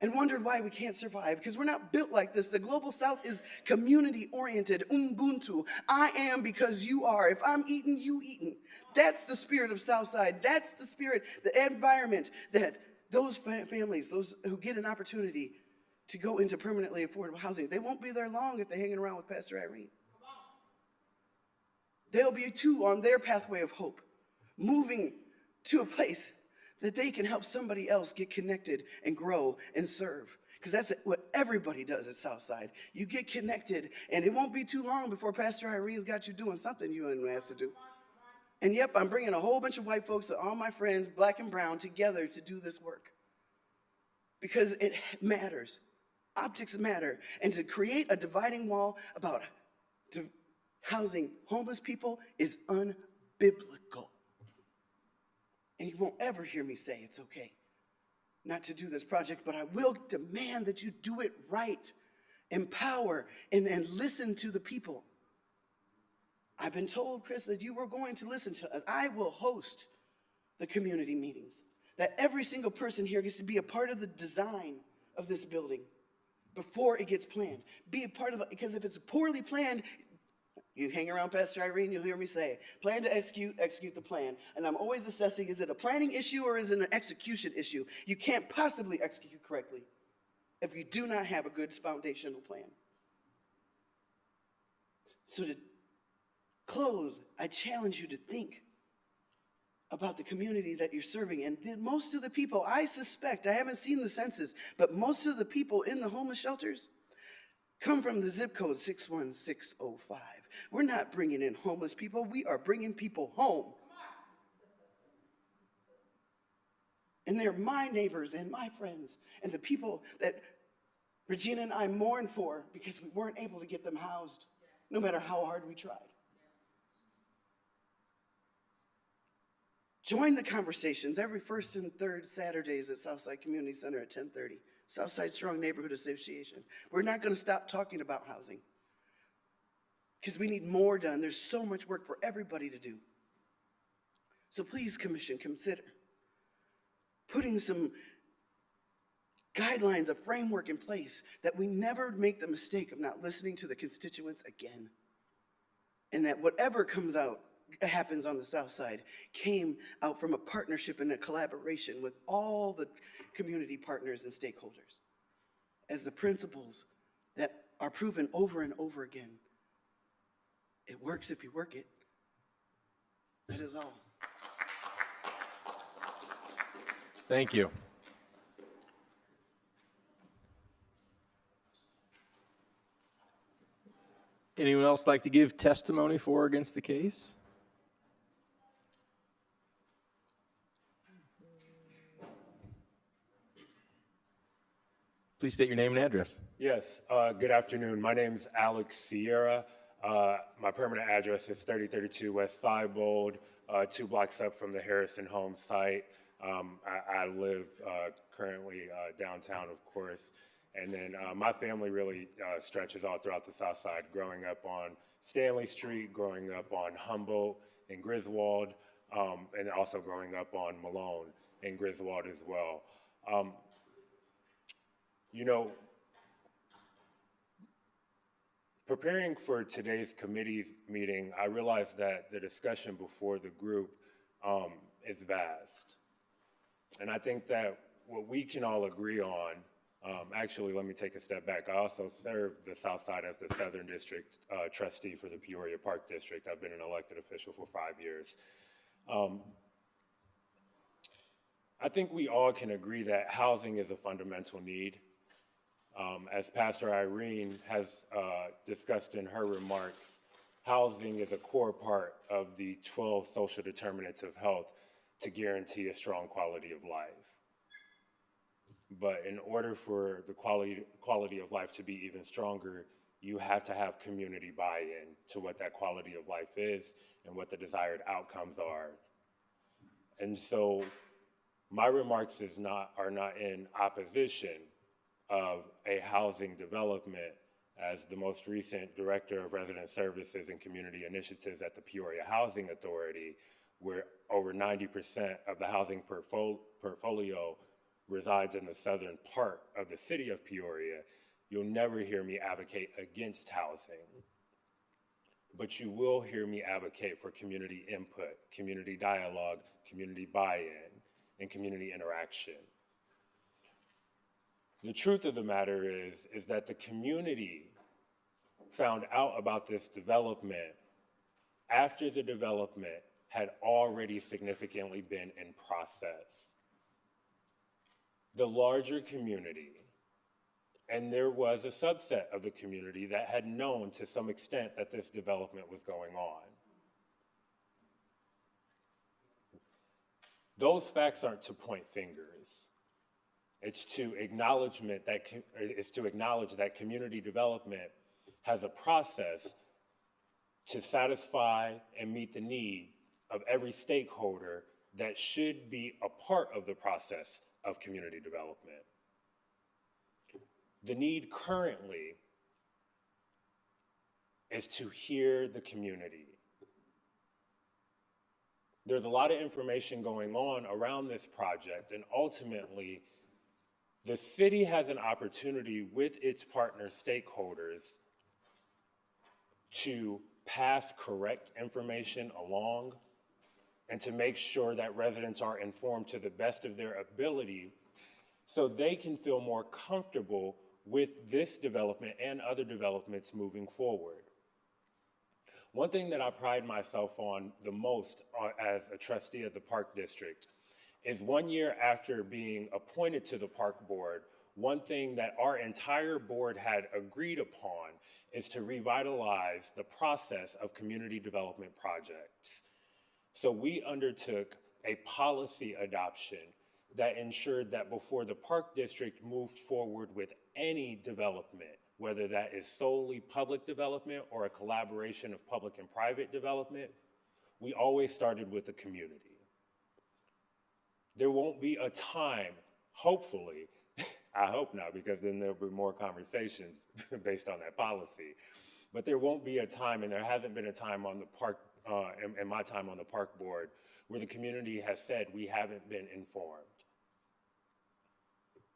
and wondered why we can't survive, because we're not built like this. The Global South is community-oriented, Ubuntu. I am because you are. If I'm eating, you eating. That's the spirit of Southside. That's the spirit, the environment that those families, those who get an opportunity to go into permanently affordable housing, they won't be there long if they're hanging around with Pastor Irene. They'll be too on their pathway of hope, moving to a place that they can help somebody else get connected and grow and serve. Because that's what everybody does at Southside. You get connected, and it won't be too long before Pastor Irene's got you doing something you didn't ask to do. And yep, I'm bringing a whole bunch of white folks, all my friends, black and brown, together to do this work. Because it matters. Optics matter. And to create a dividing wall about housing homeless people is unbiblical. And you won't ever hear me say it's okay not to do this project, but I will demand that you do it right, empower, and listen to the people. I've been told, Chris, that you were going to listen to us. I will host the community meetings, that every single person here gets to be a part of the design of this building before it gets planned. Be a part of it, because if it's poorly planned, you hang around Pastor Irene, you'll hear me say, plan to execute the plan. And I'm always assessing, is it a planning issue or is it an execution issue? You can't possibly execute correctly if you do not have a good foundational plan. So to close, I challenge you to think about the community that you're serving. And most of the people, I suspect, I haven't seen the census, but most of the people in the homeless shelters come from the zip code 61605. We're not bringing in homeless people. We are bringing people home. And they're my neighbors and my friends and the people that Regina and I mourn for because we weren't able to get them housed, no matter how hard we tried. Join the conversations every first and third Saturdays at Southside Community Center at 10:30. Southside Strong Neighborhood Association. We're not going to stop talking about housing because we need more done. There's so much work for everybody to do. So please, Commission, consider putting some guidelines, a framework in place that we never make the mistake of not listening to the constituents again. And that whatever happens on the South Side came out from a partnership and a collaboration with all the community partners and stakeholders as the principles that are proven over and over again. It works if you work it. That is all.
Thank you. Anyone else like to give testimony for or against the case? Please state your name and address.
Yes, good afternoon. My name is Alex Sierra. My permanent address is 3032 West Siebold, 2 blocks up from the Harrison Home site. I live currently downtown, of course, And then my family really stretches all throughout the South Side, growing up on Stanley Street, growing up on Humboldt and Griswold, and also growing up on Malone and Griswold as well. You know, preparing for today's committee meeting, I realized that the discussion before the group is vast. And I think that what we can all agree on, actually, let me take a step back. I also serve the South Side as the Southern District trustee for the Peoria Park District. I've been an elected official for 5 years. I think we all can agree that housing is a fundamental need. As Pastor Irene has discussed in her remarks, housing is a core part of the 12 social determinants of health to guarantee a strong quality of life. But in order for the quality of life to be even stronger, you have to have community buy-in to what that quality of life is and what the desired outcomes are. And so my remarks are not in opposition of a housing development. As the most recent Director of Resident Services and Community Initiatives at the Peoria Housing Authority, where over 90% of the housing portfolio resides in the southern part of the city of Peoria, you'll never hear me advocate against housing. But you will hear me advocate for community input, community dialogue, community buy-in, and community interaction. The truth of the matter is that the community found out about this development after the development had already significantly been in process. The larger community, and there was a subset of the community that had known to some extent that this development was going on. Those facts aren't to point fingers. It's to acknowledge that community development has a process to satisfy and meet the need of every stakeholder that should be a part of the process of community development. The need currently is to hear the community. There's a lot of information going on around this project, and ultimately, the city has an opportunity with its partner stakeholders to pass correct information along and to make sure that residents are informed to the best of their ability so they can feel more comfortable with this development and other developments moving forward. One thing that I pride myself on the most as a trustee of the Park District is 1 year after being appointed to the Park Board, one thing that our entire board had agreed upon is to revitalize the process of community development projects. So we undertook a policy adoption that ensured that before the Park District moved forward with any development, whether that is solely public development or a collaboration of public and private development, we always started with the community. There won't be a time, hopefully, I hope not, because then there'll be more conversations based on that policy. But there won't be a time, and there hasn't been a time on the park, in my time on the Park Board, where the community has said we haven't been informed.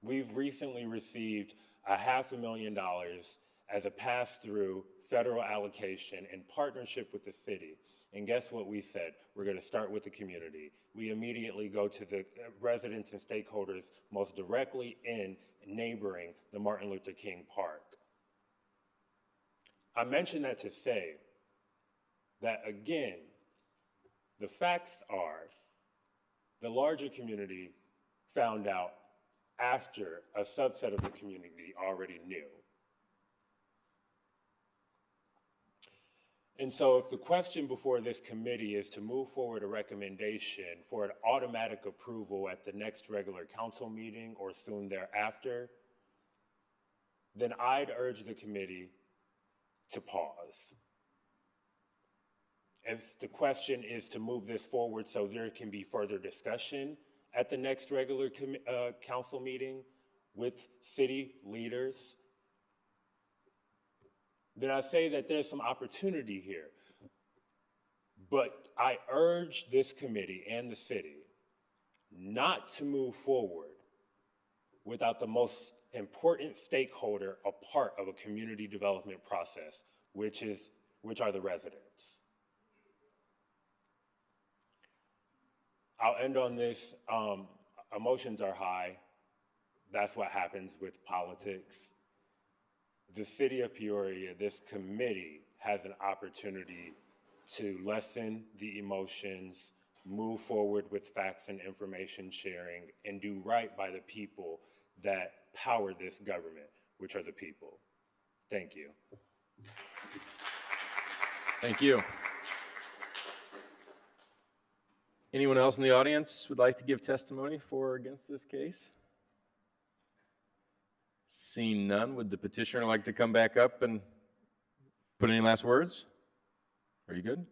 We've recently received $500,000 as a pass-through federal allocation in partnership with the city. And guess what we said? We're going to start with the community. We immediately go to the residents and stakeholders most directly in neighboring the Martin Luther King Park. I mention that to say that, again, the facts are the larger community found out after a subset of the community already knew. And so if the question before this committee is to move forward a recommendation for an automatic approval at the next regular council meeting or soon thereafter, then I'd urge the committee to pause. If the question is to move this forward so there can be further discussion at the next regular council meeting, with city leaders, then I say that there's some opportunity here. But I urge this committee and the city not to move forward without the most important stakeholder a part of a community development process, which are the residents. I'll end on this. Emotions are high. That's what happens with politics. The city of Peoria, this committee, has an opportunity to lessen the emotions, move forward with facts and information sharing, and do right by the people that power this government, which are the people. Thank you.
Thank you. Anyone else in the audience would like to give testimony for or against this case? Seeing none, would the petitioner like to come back up and put any last words? Are you good?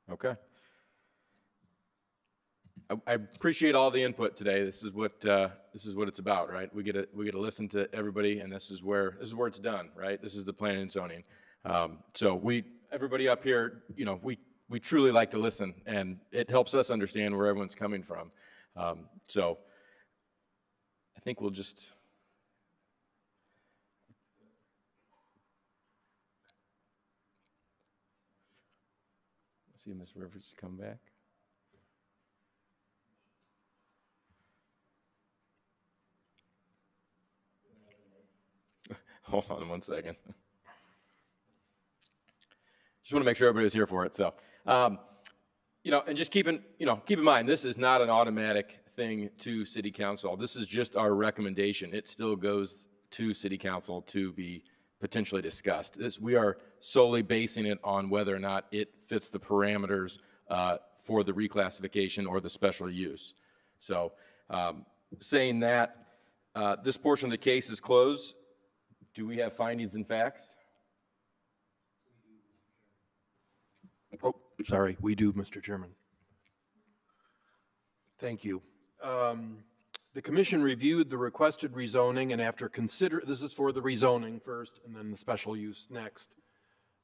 Okay. I appreciate all the input today. This is what it's about, right? We get to listen to everybody, and this is where it's done, right? This is the planning and zoning. So everybody up here, we truly like to listen, and it helps us understand where everyone's coming from. So I think we'll just. See if Ms. Rivers come back. Hold on one second. Just want to make sure everybody's here for it. So, and just keep in mind, this is not an automatic thing to City Council. This is just our recommendation. It still goes to City Council to be potentially discussed. We are solely basing it on whether or not it fits the parameters for the reclassification or the special use. So, saying that, this portion of the case is closed. Do we have findings and facts?
Oh, sorry, we do, Mr. Chairman. Thank you. The commission reviewed the requested rezoning, and after this is for the rezoning first and then the special use next.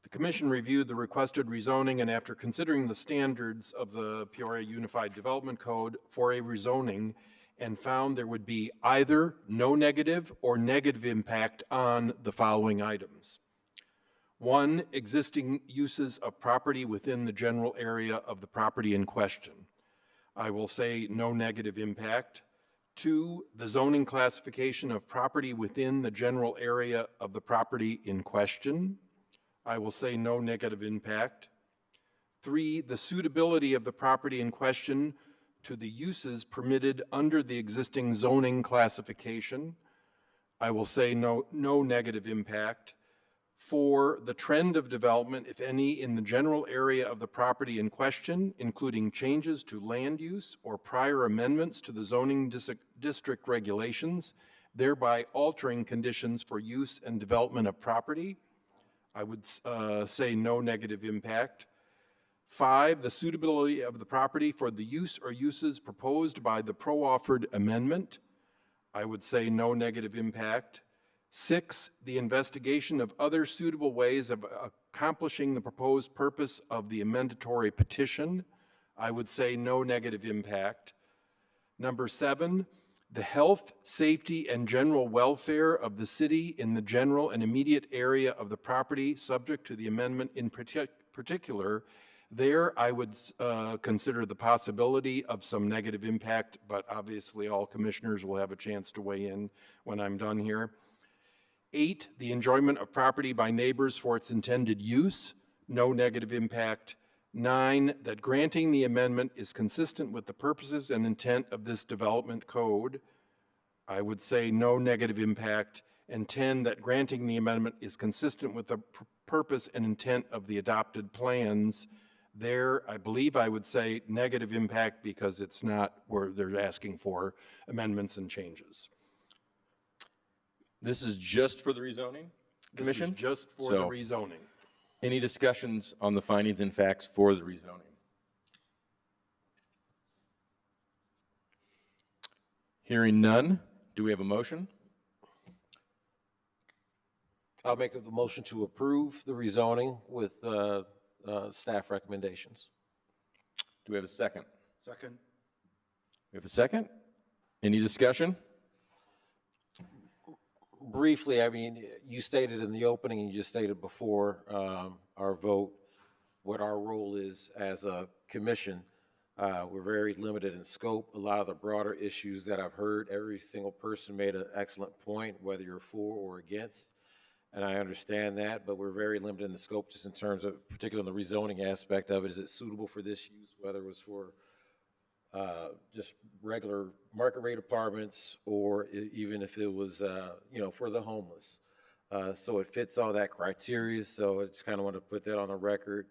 The commission reviewed the requested rezoning, and after considering the standards of the Peoria Unified Development Code for a rezoning, and found there would be either no negative or negative impact on the following items. 1, existing uses of property within the general area of the property in question. I will say no negative impact. 2, the zoning classification of property within the general area of the property in question. I will say no negative impact. 3, the suitability of the property in question to the uses permitted under the existing zoning classification. I will say no negative impact. 4, the trend of development, if any, in the general area of the property in question, including changes to land use or prior amendments to the zoning district regulations, thereby altering conditions for use and development of property. I would say no negative impact. 5, the suitability of the property for the use or uses proposed by the pro-offered amendment. I would say no negative impact. 6, the investigation of other suitable ways of accomplishing the proposed purpose of the amendatory petition. I would say no negative impact. Number 7, the health, safety, and general welfare of the city in the general and immediate area of the property subject to the amendment in particular. There, I would consider the possibility of some negative impact, but obviously all commissioners will have a chance to weigh in when I'm done here. 8, the enjoyment of property by neighbors for its intended use, no negative impact. 9, that granting the amendment is consistent with the purposes and intent of this development code. I would say no negative impact. And 10, that granting the amendment is consistent with the purpose and intent of the adopted plans. There, I believe I would say negative impact because it's not where they're asking for amendments and changes.
This is just for the rezoning commission?
This is just for the rezoning.
Any discussions on the findings and facts for the rezoning? Hearing none, Do we have a motion?
I'll make a motion to approve the rezoning with staff recommendations.
Do we have a second?
Second.
We have a second? Any discussion?
Briefly, I mean, you stated in the opening, and you just stated before our vote, what our role is as a commission. We're very limited in scope. A lot of the broader issues that I've heard, every single person made an excellent point, whether you're for or against. And I understand that, but we're very limited in the scope just in terms of, particularly in the rezoning aspect of it. Is it suitable for this use, whether it was for just regular market rate apartments or even if it was, for the homeless. So it fits all that criteria. So I just kind of want to put that on the record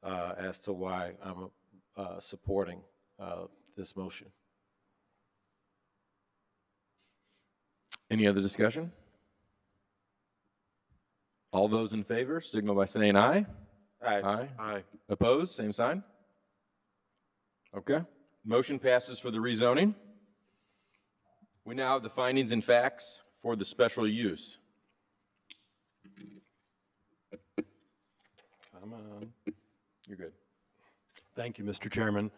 as to why I'm supporting this motion.
Any other discussion? All those in favor signal by saying aye.
Aye.
Aye. Opposed, same sign. Okay. Motion passes for the rezoning. We now have the findings and facts for the special use. Come on. You're good.
Thank you, Mr. Chairman.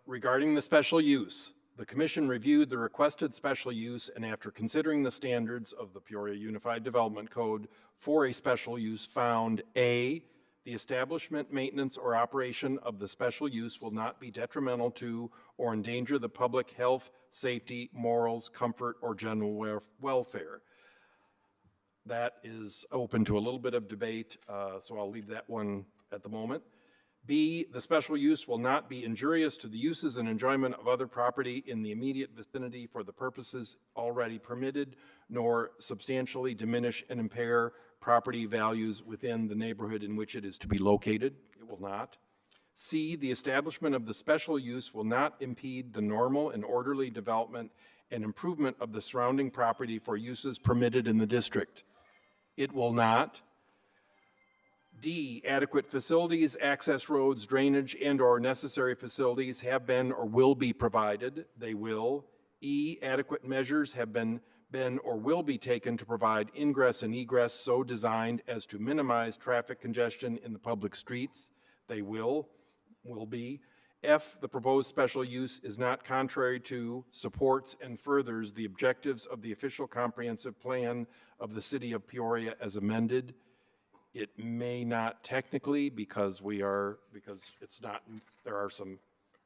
Regarding the special use, the commission reviewed the requested special use, and after considering the standards of the Peoria Unified Development Code for a special use, found A, the establishment, maintenance, or operation of the special use will not be detrimental to or endanger the public health, safety, morals, comfort, or general welfare. That is open to a little bit of debate, so I'll leave that one at the moment. B, the special use will not be injurious to the uses and enjoyment of other property in the immediate vicinity for the purposes already permitted, nor substantially diminish and impair property values within the neighborhood in which it is to be located. It will not. C, the establishment of the special use will not impede the normal and orderly development and improvement of the surrounding property for uses permitted in the district. It will not. D, adequate facilities, access roads, drainage, and/or necessary facilities have been or will be provided. They will. E, adequate measures have been or will be taken to provide ingress and egress so designed as to minimize traffic congestion in the public streets. They will be. F, the proposed special use is not contrary to, supports, and furthers the objectives of the official comprehensive plan of the city of Peoria as amended. It may not technically because it's not, there are some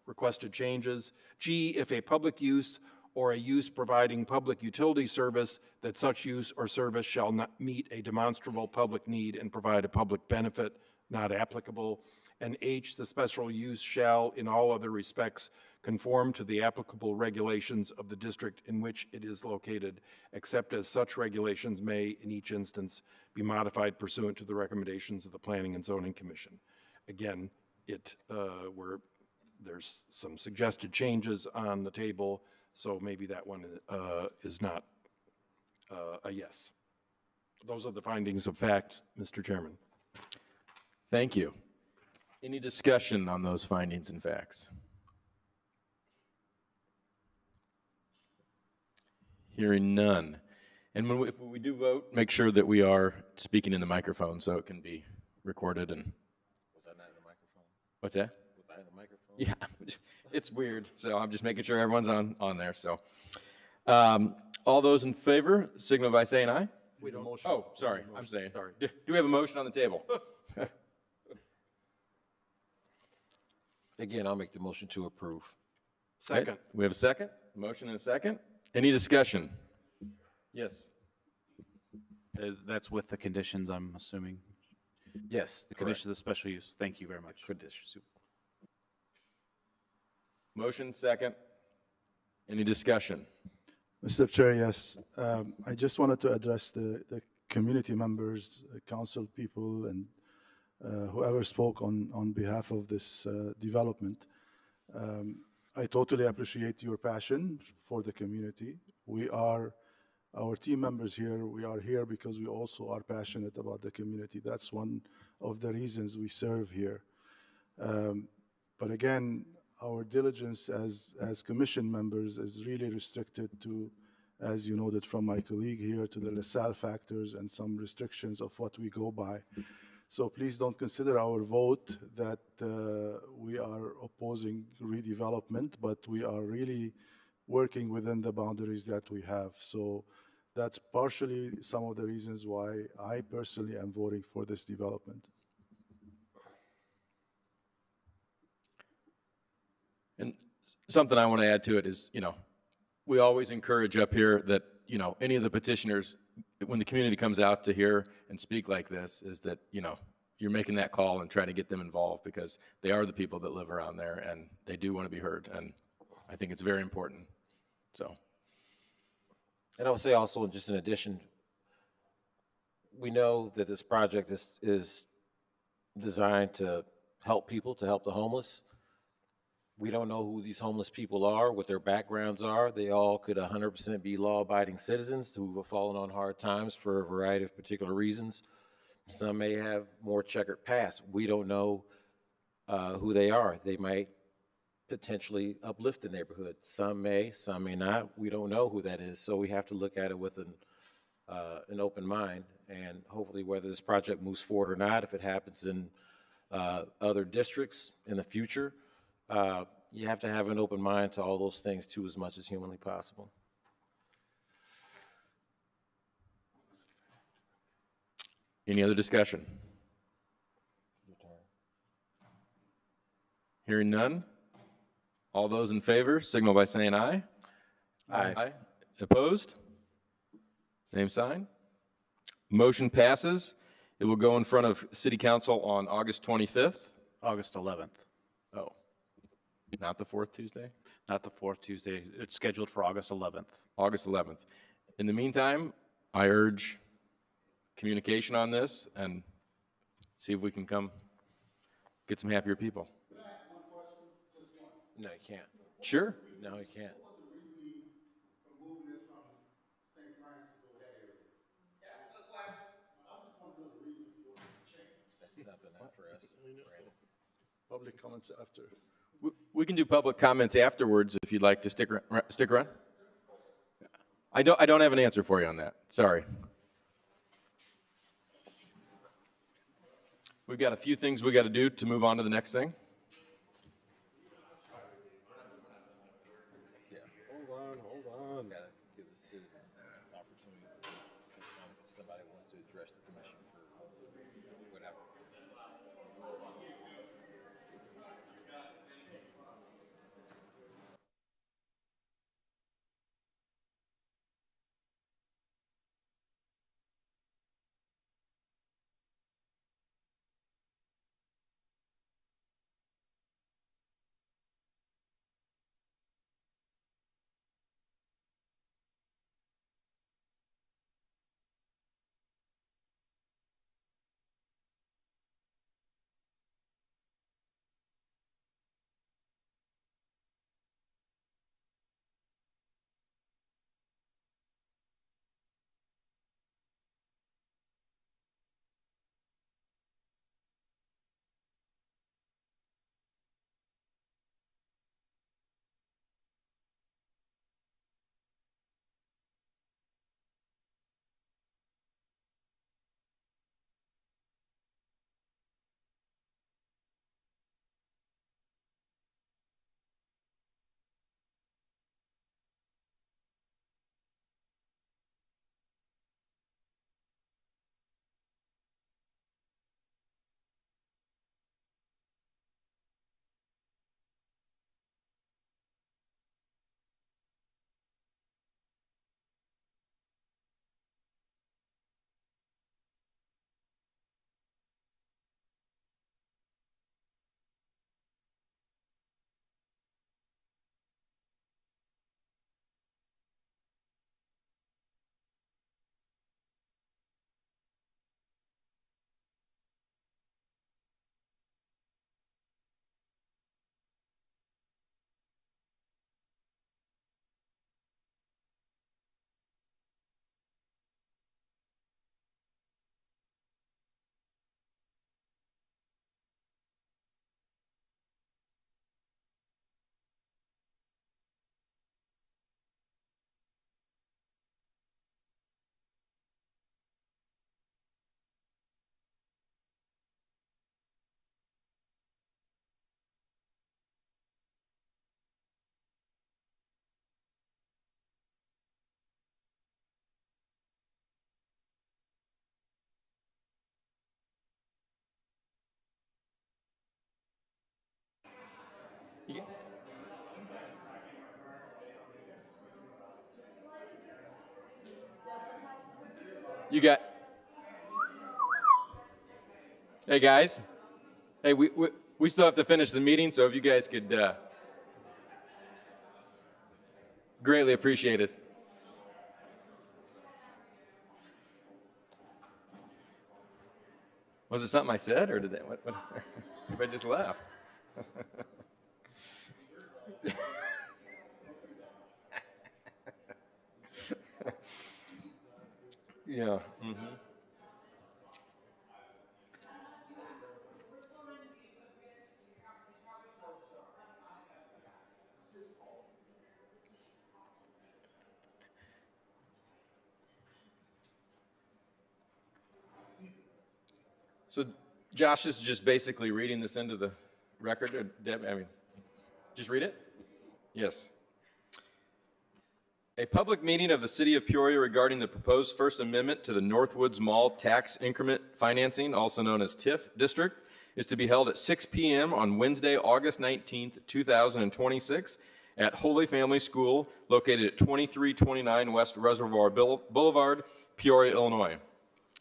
requested changes. G, if a public use or a use providing public utility service, that such use or service shall not meet a demonstrable public need and provide a public benefit, not applicable. And H, the special use shall, in all other respects, conform to the applicable regulations of the district in which it is located, except as such regulations may, in each instance, be modified pursuant to the recommendations of the Planning and Zoning Commission. Again, there's some suggested changes on the table, so maybe that one is not a yes. Those are the findings of fact, Mr. Chairman.
Thank you. Any discussion on those findings and facts? Hearing none. And if we do vote, make sure that we are speaking in the microphone so it can be recorded. And
Was that not in the microphone?
what's that?
Was that in the microphone?
Yeah, it's weird. So I'm just making sure everyone's on there. So all those in favor, signal by saying aye.
We don't.
Oh, sorry. I'm saying. Sorry. Do we have a motion on the table?
Again, I'll make the motion to approve.
Second.
Okay, we have a second. Motion and a second. Any discussion? Yes.
That's with the conditions, I'm assuming.
Yes,
The conditions of the special use. Thank you very much.
conditions.
Motion second. Any discussion?
Mr. Chair, yes. I just wanted to address the community members, council people, and whoever spoke on behalf of this development. I totally appreciate your passion for the community. Our team members here, we are here because we also are passionate about the community. That's one of the reasons we serve here. But again, our diligence as commission members is really restricted to, as you noted from my colleague here, to the LaSalle factors and some restrictions of what we go by. So please don't consider our vote that we are opposing redevelopment, but we are really working within the boundaries that we have. So that's partially some of the reasons why I personally am voting for this development.
And something I want to add to it is, we always encourage up here that, any of the petitioners, when the community comes out to hear and speak like this, is that, you're making that call and try to get them involved because they are the people that live around there and they do want to be heard. And I think it's very important. So.
And I would say also, just in addition, we know that this project is designed to help people, to help the homeless. We don't know who these homeless people are, what their backgrounds are. They all could 100% be law-abiding citizens who have fallen on hard times for a variety of particular reasons. Some may have more checkered past. We don't know who they are. They might potentially uplift the neighborhood. Some may not. We don't know who that is. So we have to look at it with an open mind, and hopefully whether this project moves forward or not, if it happens in other districts in the future, you have to have an open mind to all those things too, as much as humanly possible.
Any other discussion? Hearing none. All those in favor, signal by saying aye.
Aye.
Opposed? Same sign. Motion passes. It will go in front of City Council on August 25th.
August 11th,
Oh, not the fourth Tuesday?
not the fourth Tuesday. It's scheduled for August 11th.
August 11th. In the meantime, I urge communication on this and see if we can come get some happier people.
No, you can't.
Sure.
No, you can't. That's something for us, Brandon.
Public comments after.
We can do public comments afterwards if you'd like to stick around. I don't have an answer for you on that. Sorry. We've got a few things we got to do to move on to the next thing.
Hold on. Gotta give the citizens opportunities if somebody wants to address the commission for whatever.
You got, hey, guys. Hey, we still have to finish the meeting, so if you guys could, greatly appreciate it. Was it something I said, or did that, what if I just laughed? Yeah. So Josh is just basically reading this into the record, or Deb, I mean, just read it? Yes. A public meeting of the City of Peoria regarding the proposed First Amendment to the Northwoods Mall Tax Increment Financing, also known as TIF District, is to be held at 6 p.m. on Wednesday, August 19th, 2026 at Holy Family School, located at 2329 West Reservoir Boulevard, Peoria, Illinois.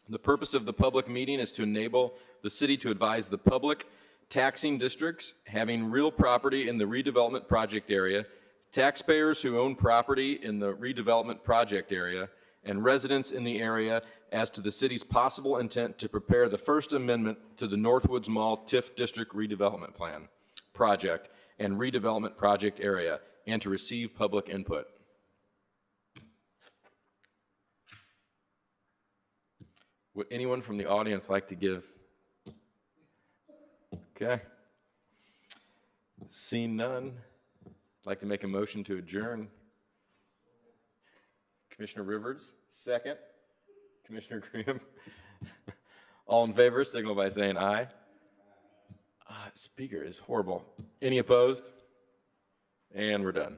The purpose of the public meeting is to enable the city to advise the public taxing districts having real property in the redevelopment project area, taxpayers who own property in the redevelopment project area, and residents in the area as to the city's possible intent to prepare the First Amendment to the Northwoods Mall TIF District Redevelopment Plan project and redevelopment project area, and to receive public input. Would anyone from the audience like to give? Okay. Seeing none, I'd like to make a motion to adjourn. Commissioner Rivers, second. Commissioner Graham. All in favor, signal by saying aye. Speaker is horrible. Any opposed? And we're done.